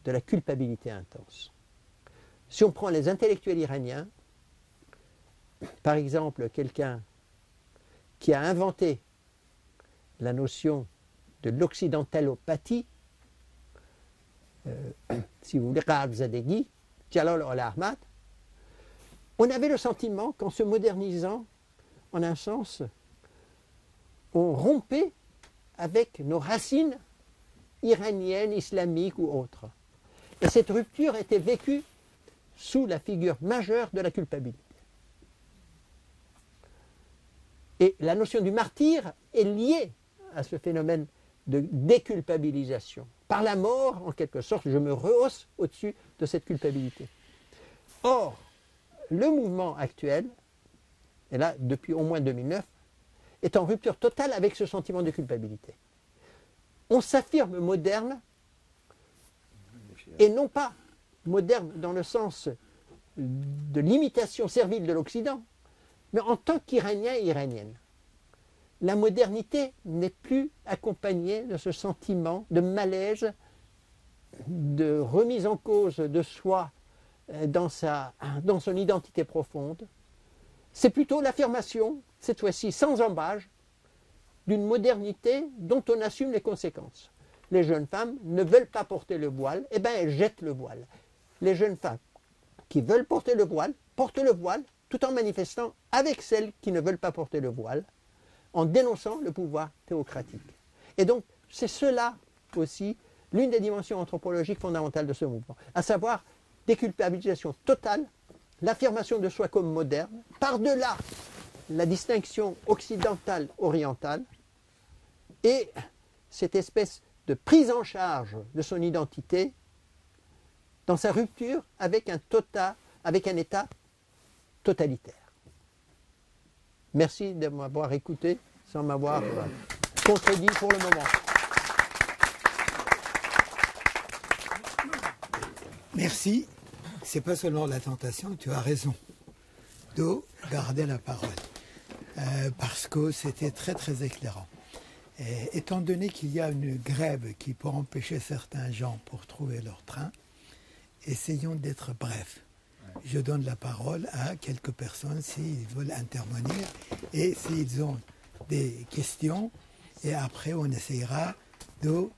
de la culpabilité intense. Si on prend les intellectuels iraniens, par exemple, quelqu'un qui a inventé la notion de l'occidentalopathie, si vous voulez, Zadeghi, Jalal al-Ahmad, on avait le sentiment qu'en se modernisant, en un sens, on rompait avec nos racines iraniennes, islamiques ou autres. Et cette rupture était vécue sous la figure majeure de la culpabilité. Et la notion du martyr est liée à ce phénomène de déculpabilisation. Par la mort, en quelque sorte, je me rehausse au-dessus de cette culpabilité. Or, le mouvement actuel, et là depuis au moins 2009, est en rupture totale avec ce sentiment de culpabilité. On s'affirme moderne, et non pas moderne dans le sens de l'imitation servile de l'Occident, mais en tant qu'Iranien et Iranienne. La modernité n'est plus accompagnée de ce sentiment de malaise, de remise en cause de soi dans son identité profonde. C'est plutôt l'affirmation, cette fois-ci sans embâge, d'une modernité dont on assume les conséquences. Les jeunes femmes ne veulent pas porter le voile, eh bien elles jettent le voile. Les jeunes femmes qui veulent porter le voile, portent le voile, tout en manifestant avec celles qui ne veulent pas porter le voile, en dénonçant le pouvoir théocratique. Et donc, c'est cela aussi, l'une des dimensions anthropologiques fondamentales de ce mouvement, à savoir déculpabilisation totale, l'affirmation de soi comme moderne, par-delà la distinction occidentale-orientale, et cette espèce de prise en charge de son identité dans sa rupture avec un État totalitaire. Merci de m'avoir écouté sans m'avoir contredit pour le moment. Merci. C'est pas seulement la tentation, tu as raison de garder la parole. Parce que c'était très très éclairant. Et, étant donné qu'il y a une grève qui peut empêcher certains gens pour trouver leur train, essayons d'être brefs. Je donne la parole à quelques personnes s'ils veulent intervenir et s'ils ont des questions. Et après, on essayera de,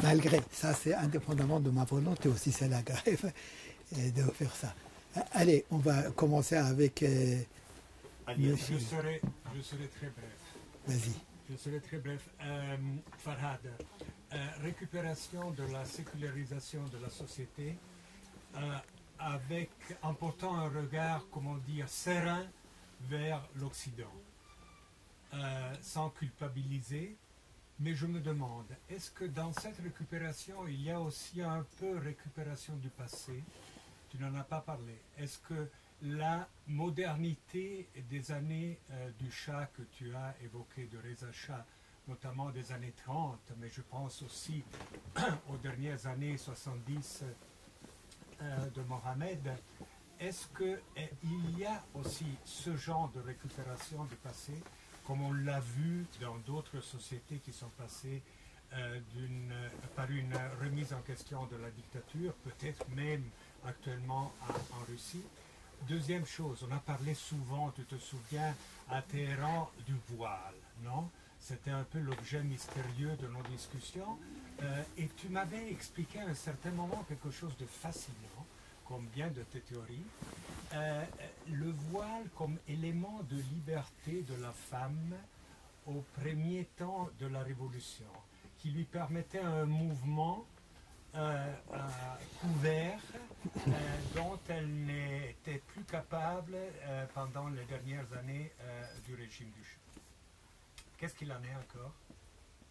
malgré, ça c'est indépendamment de ma volonté aussi, c'est la grève, de faire ça. Allez, on va commencer avec monsieur. Je serai très bref. Vas-y. Je serai très bref. Farhad, récupération de la sécularisation de la société en portant un regard, comment dire, serein vers l'Occident, sans culpabiliser. Mais je me demande, est-ce que dans cette récupération, il y a aussi un peu récupération du passé? Tu n'en as pas parlé. Est-ce que la modernité des années du Shah que tu as évoqué, de Reza Shah, notamment des années 30, mais je pense aussi aux dernières années 70 de Mohamed, est-ce qu'il y a aussi ce genre de récupération du passé, comme on l'a vu dans d'autres sociétés qui sont passées par une remise en question de la dictature, peut-être même actuellement en Russie? Deuxième chose, on a parlé souvent, tu te souviens, à Téhéran du voile, non? C'était un peu l'objet mystérieux de nos discussions. Et tu m'avais expliqué à un certain moment quelque chose de fascinant, comme bien de tes théories. Le voile comme élément de liberté de la femme au premier temps de la Révolution, qui lui permettait un mouvement couvert dont elle n'était plus capable pendant les dernières années du régime du Shah. Qu'est-ce qu'il en est encore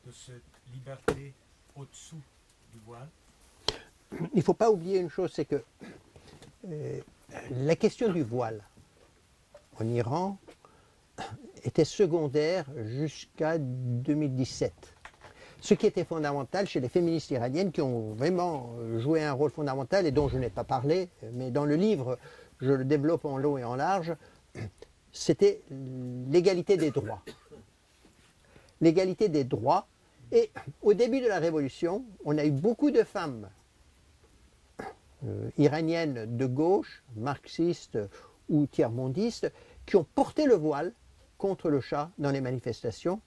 de cette liberté au-dessous du voile? Il ne faut pas oublier une chose, c'est que la question du voile en Iran était secondaire jusqu'à 2017. Ce qui était fondamental chez les féministes iraniennes qui ont vraiment joué un rôle fondamental et dont je n'ai pas parlé, mais dans le livre je le développe en long et en large, c'était l'égalité des droits. L'égalité des droits. Et au début de la Révolution, on a eu beaucoup de femmes iraniennes de gauche, marxistes ou tiers-mondistes, qui ont porté le voile contre le Shah dans les manifestations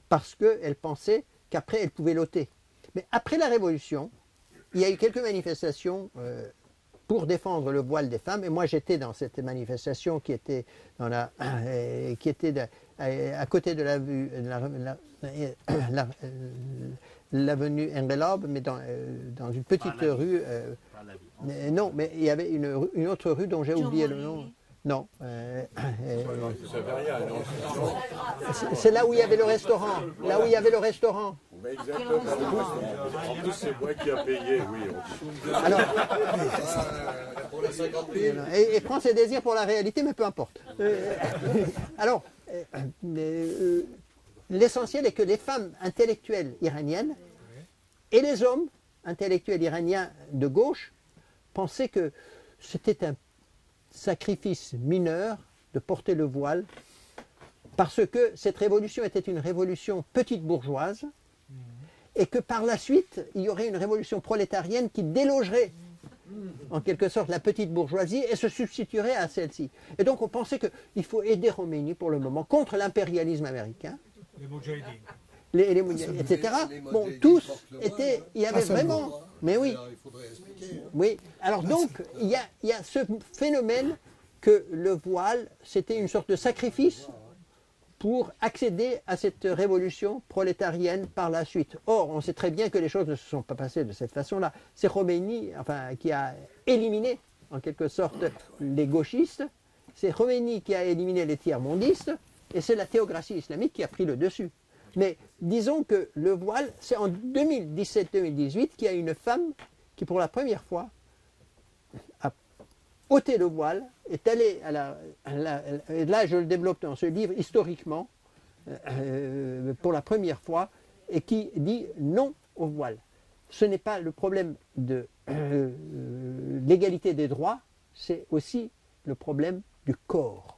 parce qu'elles pensaient qu'après elles pouvaient l'ôter. Mais après la Révolution, il y a eu quelques manifestations pour défendre le voile des femmes, et moi j'étais dans cette manifestation qui était, à côté de l'avenue Engelab, mais dans une petite rue. Non, mais il y avait une autre rue dont j'ai oublié le nom. Non. C'est là où il y avait le restaurant. Là où il y avait le restaurant. Exactement. En plus, c'est moi qui a payé, oui. Alors, et prend ses désirs pour la réalité, mais peu importe. Alors, l'essentiel est que les femmes intellectuelles iraniennes et les hommes intellectuels iraniens de gauche pensaient que c'était un sacrifice mineur de porter le voile parce que cette révolution était une révolution petite bourgeoise et que par la suite il y aurait une révolution prolétarienne qui délogerait en quelque sorte la petite bourgeoisie et se substituerait à celle-ci. Et donc on pensait qu'il faut aider Khomeini pour le moment contre l'impérialisme américain, les Moudjahidines, etc. Bon, tous étaient, il y avait vraiment... Mais oui, oui. Alors donc, il y a ce phénomène que le voile, c'était une sorte de sacrifice pour accéder à cette révolution prolétarienne par la suite. Or, on sait très bien que les choses ne se sont pas passées de cette façon-là. C'est Khomeini, enfin, qui a éliminé, en quelque sorte, les gauchistes. C'est Khomeini qui a éliminé les tiers-mondistes, et c'est la théocratie islamique qui a pris le dessus. Mais disons que le voile, c'est en 2017-2018 qu'il y a une femme qui, pour la première fois, a ôté le voile, est allé et là je le développe dans ce livre historiquement, pour la première fois, et qui dit non au voile. Ce n'est pas le problème de l'égalité des droits, c'est aussi le problème du corps.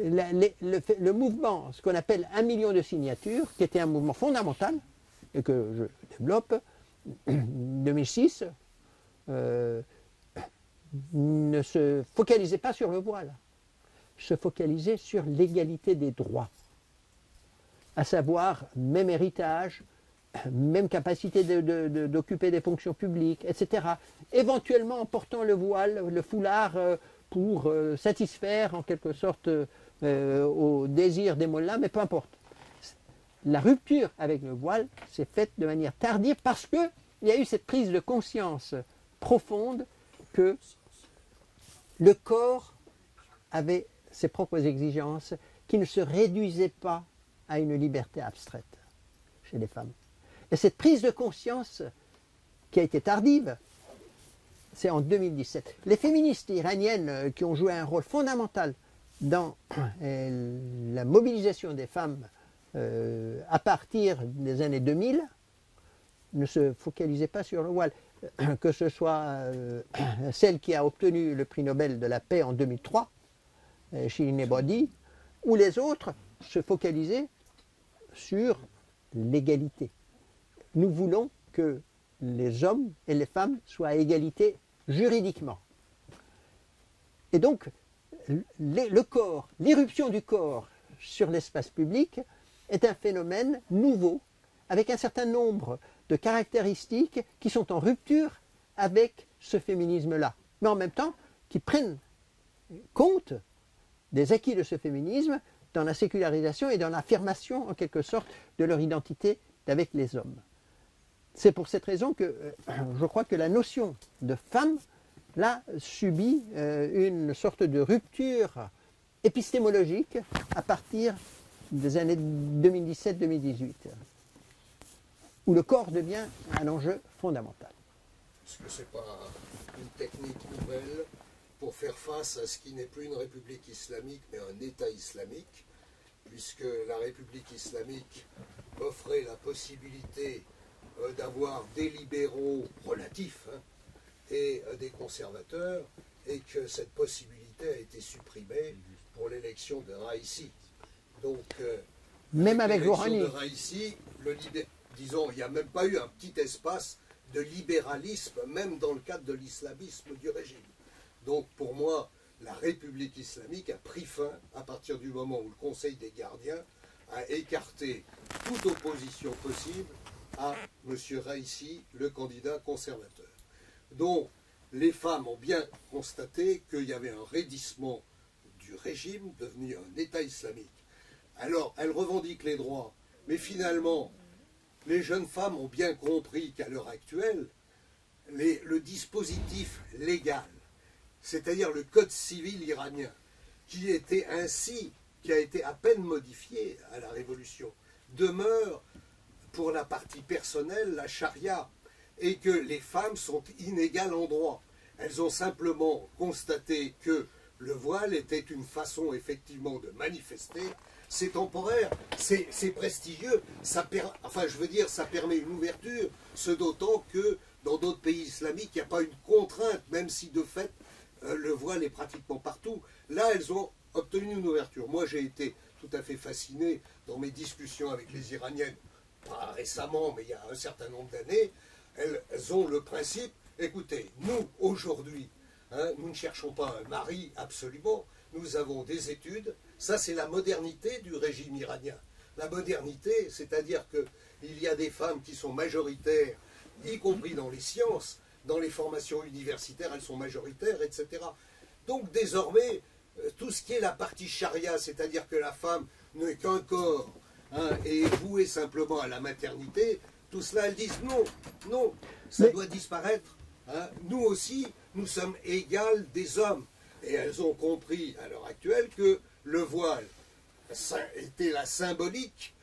Le mouvement, ce qu'on appelle 1 million de signatures, qui était un mouvement fondamental, et que je développe, 2006, ne se focalisait pas sur le voile, se focalisait sur l'égalité des droits, à savoir même héritage, même capacité d'occuper des fonctions publiques, etc. Éventuellement en portant le voile, le foulard, pour satisfaire en quelque sorte au désir des mollahs, mais peu importe. La rupture avec le voile s'est faite de manière tardive parce qu'il y a eu cette prise de conscience profonde que le corps avait ses propres exigences qui ne se réduisaient pas à une liberté abstraite chez les femmes. Et cette prise de conscience qui a été tardive, c'est en 2017. Les féministes iraniennes qui ont joué un rôle fondamental dans la mobilisation des femmes à partir des années 2000 ne se focalisaient pas sur le voile. Que ce soit celle qui a obtenu le prix Nobel de la paix en 2003, Shirin Ebadi, ou les autres se focalisaient sur l'égalité. Nous voulons que les hommes et les femmes soient à égalité juridiquement. Et donc, le corps, l'irruption du corps sur l'espace public est un phénomène nouveau, avec un certain nombre de caractéristiques qui sont en rupture avec ce féminisme-là, mais en même temps qui prennent compte des acquis de ce féminisme dans la sécularisation et dans l'affirmation, en quelque sorte, de leur identité avec les hommes. C'est pour cette raison que je crois que la notion de femme, là, subit une sorte de rupture épistémologique à partir des années 2017-2018, où le corps devient un enjeu fondamental. Est-ce que ce n'est pas une technique nouvelle pour faire face à ce qui n'est plus une république islamique, mais un État islamique, puisque la république islamique offrait la possibilité d'avoir des libéraux relatifs et des conservateurs, et que cette possibilité a été supprimée pour l'élection de Raïssi. Donc, même avec Rouhani, de Raïssi, disons, il n'y a même pas eu un petit espace de libéralisme, même dans le cadre de l'islamisme du régime. Donc, pour moi, la République islamique a pris fin à partir du moment où le Conseil des gardiens a écarté toute opposition possible à M. Raïssi, le candidat conservateur. Donc, les femmes ont bien constaté qu'il y avait un raidissement du régime devenu un État islamique. Alors, elles revendiquent les droits, mais finalement, les jeunes femmes ont bien compris qu'à l'heure actuelle, le dispositif légal, c'est-à-dire le code civil iranien, qui a été à peine modifié à la Révolution, demeure pour la partie personnelle la charia, et que les femmes sont inégales en droit. Elles ont simplement constaté que le voile était une façon effectivement de manifester. C'est temporaire, c'est prestigieux, ça permet une ouverture, ce d'autant que dans d'autres pays islamiques, il n'y a pas une contrainte, même si de fait le voile est pratiquement partout. Là, elles ont obtenu une ouverture. Moi, j'ai été tout à fait fasciné dans mes discussions avec les Iraniennes, pas récemment, mais il y a un certain nombre d'années. Elles ont le principe, écoutez, nous, aujourd'hui, nous ne cherchons pas un mari absolument, nous avons des études, ça c'est la modernité du régime iranien. La modernité, c'est-à-dire qu'il y a des femmes qui sont majoritaires, y compris dans les sciences, dans les formations universitaires, elles sont majoritaires, etc. Donc désormais, tout ce qui est la partie charia, c'est-à-dire que la femme n'est qu'un corps et est vouée simplement à la maternité, tout cela, elles disent non, non, ça doit disparaître. Nous aussi, nous sommes égales des hommes. Et elles ont compris à l'heure actuelle que le voile était la symbolique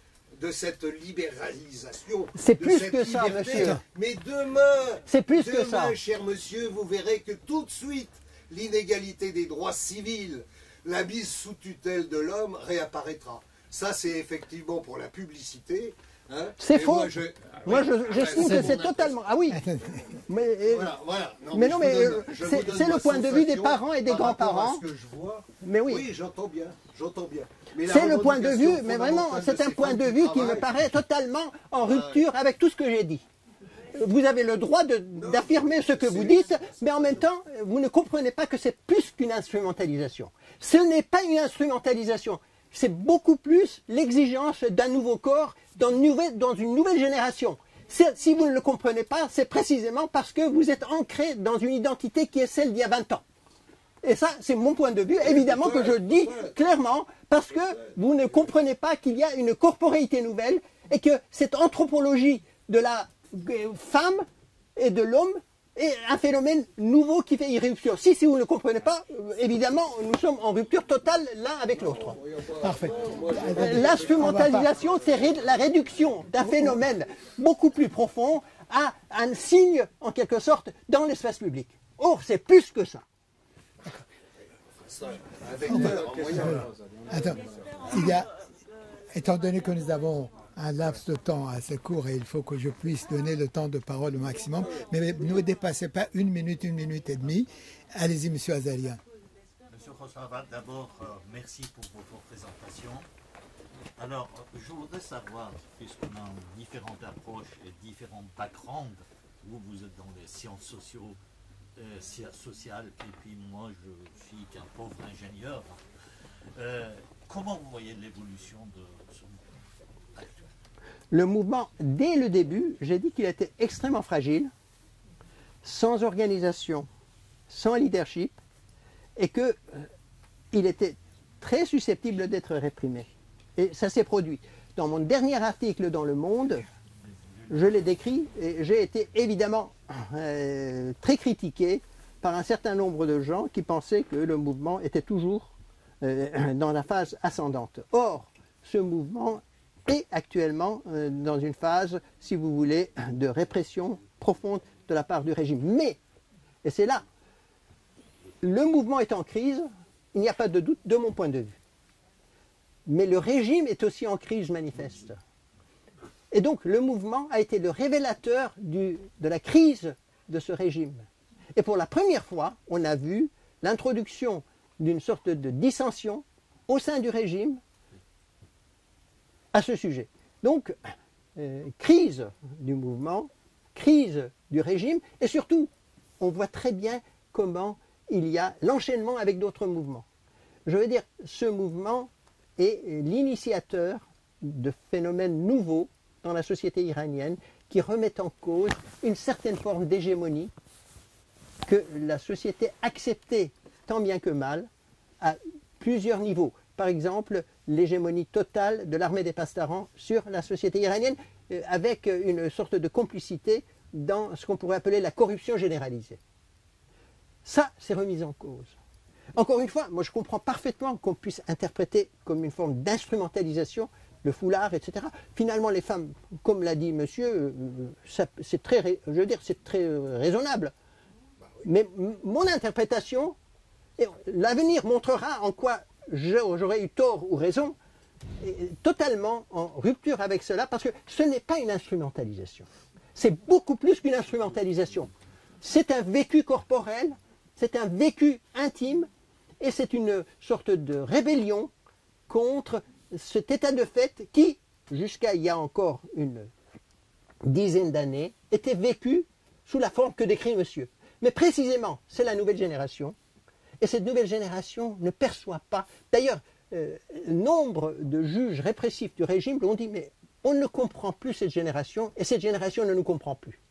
de cette libéralisation. C'est plus que ça, monsieur. Mais demain, c'est plus que ça. Cher monsieur, vous verrez que tout de suite, l'inégalité des droits civils, la mise sous tutelle de l'homme réapparaîtra. Ça, c'est effectivement pour la publicité. Hein. C'est faux. Moi, j'estime que c'est totalement... Ah oui. Mais, voilà. mais non, mais c'est le point de vue des parents et des grands-parents. Mais oui. Oui, j'entends bien. C'est le point de vue, mais vraiment, c'est un point de vue qui me paraît totalement en rupture avec tout ce que j'ai dit. Vous avez le droit d'affirmer ce que vous dites, mais en même temps, vous ne comprenez pas que c'est plus qu'une instrumentalisation. Ce n'est pas une instrumentalisation, c'est beaucoup plus l'exigence d'un nouveau corps dans une nouvelle génération. Si vous ne le comprenez pas, c'est précisément parce que vous êtes ancré dans une identité qui est celle d'il y a 20 ans. Et ça, c'est mon point de vue, évidemment que je dis clairement, parce que vous ne comprenez pas qu'il y a une corporéité nouvelle et que cette anthropologie de la femme et de l'homme est un phénomène nouveau qui fait irruption. Si vous ne le comprenez pas, évidemment, nous sommes en rupture totale l'un avec l'autre. Parfait. L'instrumentalisation, c'est la réduction d'un phénomène beaucoup plus profond à un signe, en quelque sorte, dans l'espace public. Or, c'est plus que ça. Attends, étant donné que nous avons un laps de temps assez court et il faut que je puisse donner le temps de parole au maximum, mais ne dépassez pas 1 minute, 1 minute et demie. Allez-y, Monsieur Azarian. Monsieur Khosravat, d'abord, merci pour votre présentation. Alors, je voudrais savoir, puisqu'on a différentes approches et différents backgrounds, vous êtes dans les sciences sociales, et puis moi, je suis qu'un pauvre ingénieur. Comment vous voyez l'évolution de ce mouvement actuel? Le mouvement, dès le début, j'ai dit qu'il était extrêmement fragile, sans organisation, sans leadership, et qu'il était très susceptible d'être réprimé. Et ça s'est produit. Dans mon dernier article dans Le Monde, je l'ai décrit, et j'ai été évidemment très critiqué par un certain nombre de gens qui pensaient que le mouvement était toujours dans la phase ascendante. Or, ce mouvement est actuellement dans une phase, si vous voulez, de répression profonde de la part du régime. Mais, et c'est là, le mouvement est en crise, il n'y a pas de doute de mon point de vue. Mais le régime est aussi en crise manifeste. Et donc le mouvement a été le révélateur de la crise de ce régime. Et pour la première fois, on a vu l'introduction d'une sorte de dissension au sein du régime à ce sujet. Donc, crise du mouvement, crise du régime, et surtout, on voit très bien comment il y a l'enchaînement avec d'autres mouvements. Je veux dire, ce mouvement est l'initiateur de phénomènes nouveaux dans la société iranienne qui remettent en cause une certaine forme d'hégémonie que la société acceptait tant bien que mal à plusieurs niveaux. Par exemple, l'hégémonie totale de l'armée des Pasdaran sur la société iranienne avec une sorte de complicité dans ce qu'on pourrait appeler la corruption généralisée. Ça, c'est remis en cause. Encore une fois, moi je comprends parfaitement qu'on puisse interpréter comme une forme d'instrumentalisation le foulard, etc. Finalement, les femmes, comme l'a dit monsieur, c'est très, je veux dire, c'est très raisonnable. Mais mon interprétation, l'avenir montrera en quoi j'aurais eu tort ou raison, totalement en rupture avec cela, parce que ce n'est pas une instrumentalisation. C'est beaucoup plus qu'une instrumentalisation. C'est un vécu corporel, c'est un vécu intime, et c'est une sorte de rébellion contre cet état de fait qui, jusqu'à il y a encore une dizaine d'années, était vécu sous la forme que décrit monsieur. Mais précisément, c'est la nouvelle génération, et cette nouvelle génération ne perçoit pas. D'ailleurs, nombre de juges répressifs du régime l'ont dit, mais on ne comprend plus cette génération, et cette génération ne nous comprend plus.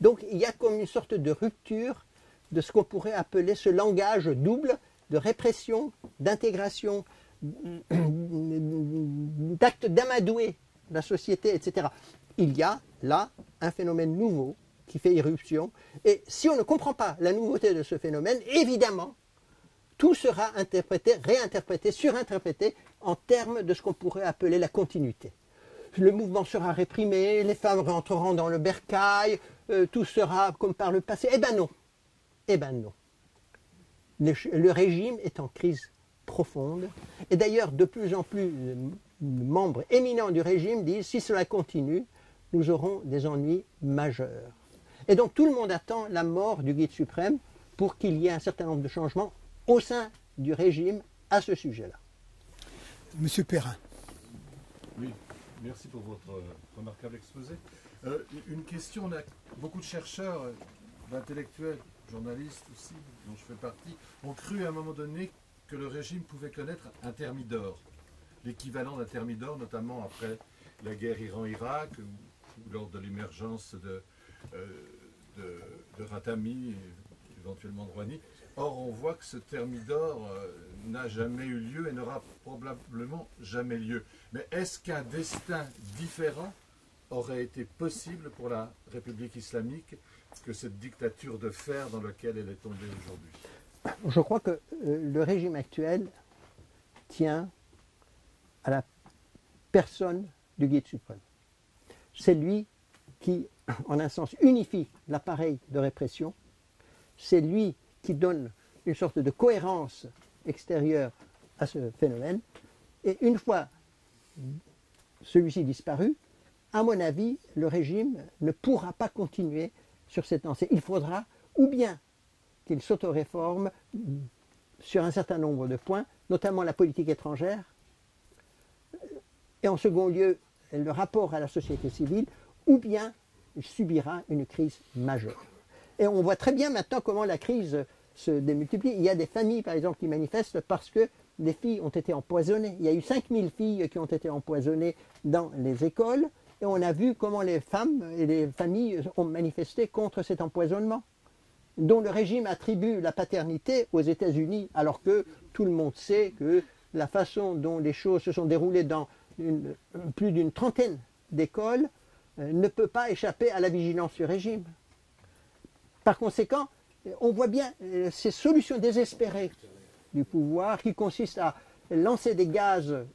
Donc il y a comme une sorte de rupture de ce qu'on pourrait appeler ce langage double de répression, d'intégration, d'actes d'amadouer la société, etc. Il y a là un phénomène nouveau qui fait irruption, et si on ne comprend pas la nouveauté de ce phénomène, évidemment, tout sera interprété, réinterprété, surinterprété en termes de ce qu'on pourrait appeler la continuité. Le mouvement sera réprimé, les femmes rentreront dans le bercail, tout sera comme par le passé. Eh ben non. Eh ben non. le régime est en crise profonde. Et d'ailleurs, de plus en plus de membres éminents du régime disent si cela continue, nous aurons des ennuis majeurs. Et donc tout le monde attend la mort du guide suprême pour qu'il y ait un certain nombre de changements au sein du régime à ce sujet-là. Monsieur Perrin. Oui, merci pour votre remarquable exposé. Une question, on a beaucoup de chercheurs, d'intellectuels, journalistes aussi, dont je fais partie, ont cru à un moment donné que le régime pouvait connaître un thermidor, l'équivalent d'un thermidor, notamment après la guerre Iran-Irak, ou lors de l'émergence de Ratami, et éventuellement de Rouhani. Or, on voit que ce thermidor n'a jamais eu lieu et n'aura probablement jamais lieu. Mais est-ce qu'un destin différent aurait été possible pour la République islamique que cette dictature de fer dans laquelle elle est tombée aujourd'hui? Je crois que le régime actuel tient à la personne du guide suprême. C'est lui qui, en un sens, unifie l'appareil de répression. C'est lui qui donne une sorte de cohérence extérieure à ce phénomène. Et une fois celui-ci disparu, à mon avis, le régime ne pourra pas continuer sur cette lancée. Il faudra ou bien qu'il s'autoréforme sur un certain nombre de points, notamment la politique étrangère, et en second lieu, le rapport à la société civile, ou bien il subira une crise majeure. Et on voit très bien maintenant comment la crise se démultiplie. Il y a des familles, par exemple, qui manifestent parce que les filles ont été empoisonnées. Il y a eu 5000 filles qui ont été empoisonnées dans les écoles, et on a vu comment les femmes et les familles ont manifesté contre cet empoisonnement, dont le régime attribue la paternité aux États-Unis, alors que tout le monde sait que la façon dont les choses se sont déroulées dans plus d'une trentaine d'écoles ne peut pas échapper à la vigilance du régime. Par conséquent, on voit bien ces solutions désespérées du pouvoir qui consistent à lancer des gaz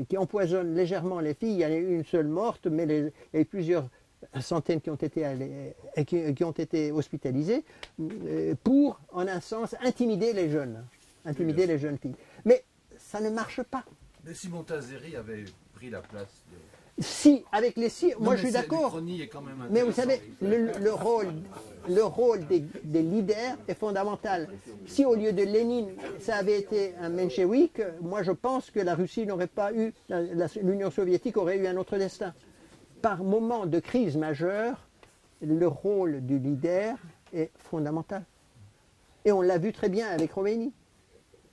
qui empoisonnent légèrement les filles. Il y en a eu une seule morte, mais il y a eu plusieurs centaines qui ont été hospitalisées pour, en un sens, intimider les jeunes filles. Mais ça ne marche pas. Mais si Montazeri avait pris la place de... Si, avec les si, moi je suis d'accord. Mais vous savez, le rôle des leaders est fondamental. Si au lieu de Lénine, ça avait été un menchevique, moi je pense que la Russie n'aurait pas eu, l'Union soviétique aurait eu un autre destin. Par moment de crise majeure, le rôle du leader est fondamental. Et on l'a vu très bien avec Khomeini.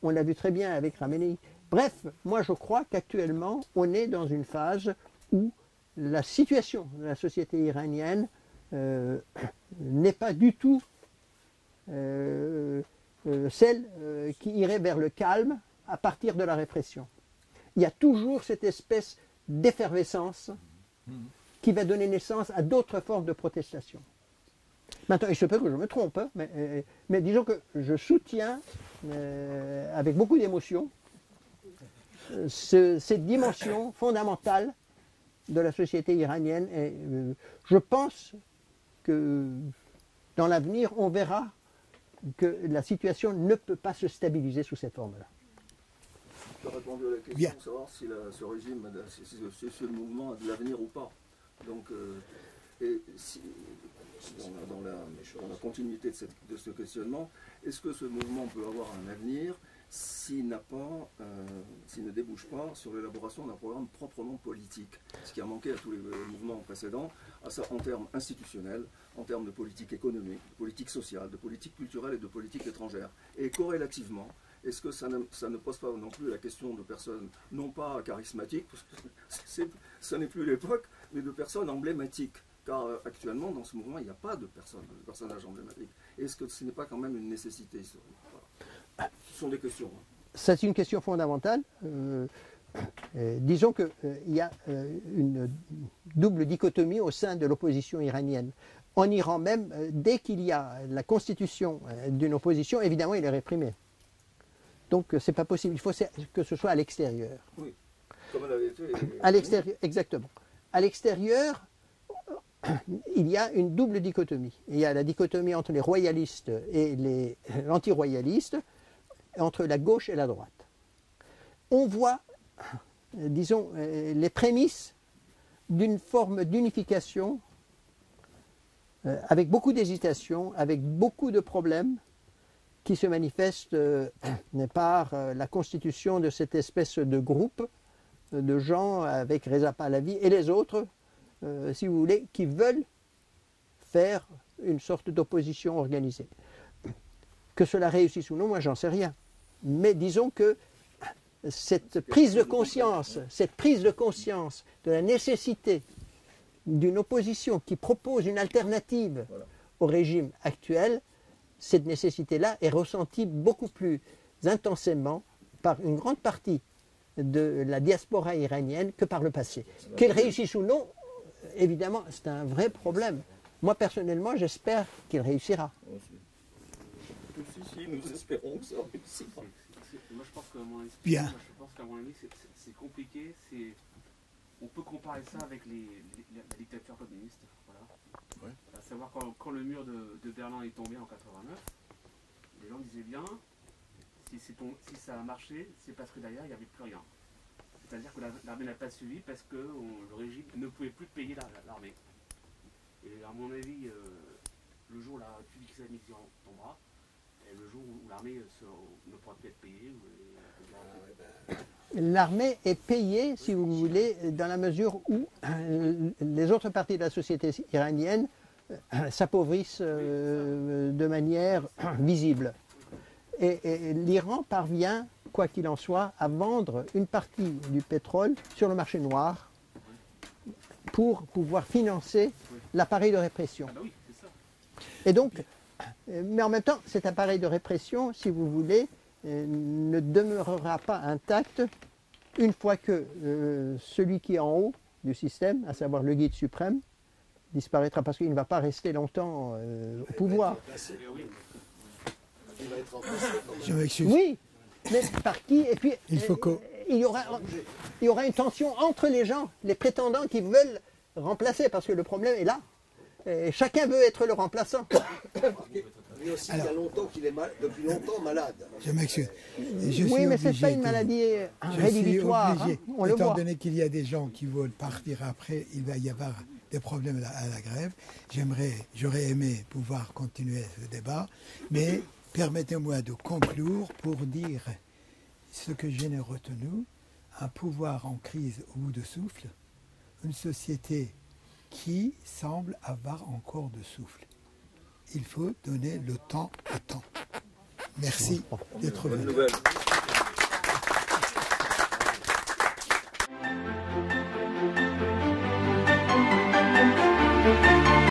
On l'a vu très bien avec Khamenei. Bref, moi je crois qu'actuellement, on est dans une phase où la situation de la société iranienne n'est pas du tout celle qui irait vers le calme à partir de la répression. Il y a toujours cette espèce d'effervescence qui va donner naissance à d'autres formes de protestation. Maintenant, il se peut que je me trompe, hein, mais disons que je soutiens avec beaucoup d'émotion cette dimension fondamentale de la société iranienne. Et je pense que dans l'avenir, on verra que la situation ne peut pas se stabiliser sous cette forme-là. Tu as répondu à la question de savoir si ce régime, si ce mouvement a de l'avenir ou pas. Donc, et si, dans la continuité de ce questionnement, est-ce que ce mouvement peut avoir un avenir s'il ne débouche pas sur l'élaboration d'un programme proprement politique, ce qui a manqué à tous les mouvements précédents, à ça en termes institutionnels, en termes de politique économique, de politique sociale, de politique culturelle et de politique étrangère. Et corrélativement, est-ce que ça ne pose pas non plus la question de personnes, non pas charismatiques, parce que ce n'est plus l'époque, mais de personnes emblématiques? Car actuellement, dans ce mouvement, il n'y a pas de personnages emblématiques. Est-ce que ce n'est pas quand même une nécessité historique? Voilà. Ce sont des questions. C'est une question fondamentale. Disons qu'il y a une double dichotomie au sein de l'opposition iranienne. En Iran même, dès qu'il y a la constitution d'une opposition, évidemment, il est réprimé. Donc, ce n'est pas possible. Il faut que ce soit à l'extérieur. Oui, comme elle avait été. À l'extérieur, exactement. À l'extérieur, il y a une double dichotomie. Il y a la dichotomie entre les royalistes et les anti-royalistes, entre la gauche et la droite. On voit, disons, les prémices d'une forme d'unification avec beaucoup d'hésitation, avec beaucoup de problèmes qui se manifestent par la constitution de cette espèce de groupe de gens avec Reza Pahlavi et les autres, si vous voulez, qui veulent faire une sorte d'opposition organisée. Que cela réussisse ou non, moi j'en sais rien. Mais disons que cette prise de conscience de la nécessité d'une opposition qui propose une alternative au régime actuel, cette nécessité-là est ressentie beaucoup plus intensément par une grande partie de la diaspora iranienne que par le passé. Qu'elle réussisse ou non, évidemment, c'est un vrai problème. Moi, personnellement, j'espère qu'il réussira. Si, nous espérons que ça réussira. Moi, je pense qu'à mon avis, Bien. c'est compliqué. On peut comparer ça avec la dictature communiste. Voilà. Ouais. À savoir, quand le mur de Berlin est tombé en 89, les gens disaient bien, si ça a marché, c'est parce que derrière, il n'y avait plus rien. C'est-à-dire que l'armée n'a pas suivi parce que le régime ne pouvait plus payer l'armée. Et à mon avis, le jour où la République islamique tombera, et le jour où l'armée ne pourra plus être payée. L'armée est payée, si vous voulez, dans la mesure où les autres parties de la société iranienne s'appauvrissent de manière visible. Et l'Iran parvient, quoi qu'il en soit, à vendre une partie du pétrole sur le marché noir pour pouvoir financer l'appareil de répression. Ah bah oui, c'est ça. Et donc, mais en même temps, cet appareil de répression, si vous voulez, ne demeurera pas intact une fois que celui qui est en haut du système, à savoir le guide suprême, disparaîtra parce qu'il ne va pas rester longtemps au pouvoir. Il va être remplacé. Je m'excuse. Oui, mais par qui? Et puis, Il faut il y aura une tension entre les gens, les prétendants qui veulent remplacer, parce que le problème est là. Et chacun veut être le remplaçant. Lui aussi, il y a longtemps qu'il est depuis longtemps malade. Je m'excuse. Oui, mais ce n'est pas une maladie rédhibitoire. Je suis obligé, On le étant voit. donné qu'il y a des gens qui veulent partir après, il va y avoir des problèmes à la grève. J'aurais aimé pouvoir continuer ce débat, mais permettez-moi de conclure pour dire ce que je n'ai retenu, un pouvoir en crise au bout de souffle, une société qui semble avoir encore de souffle. Il faut donner le temps au temps. Merci d'être venu. Bonne nouvelle.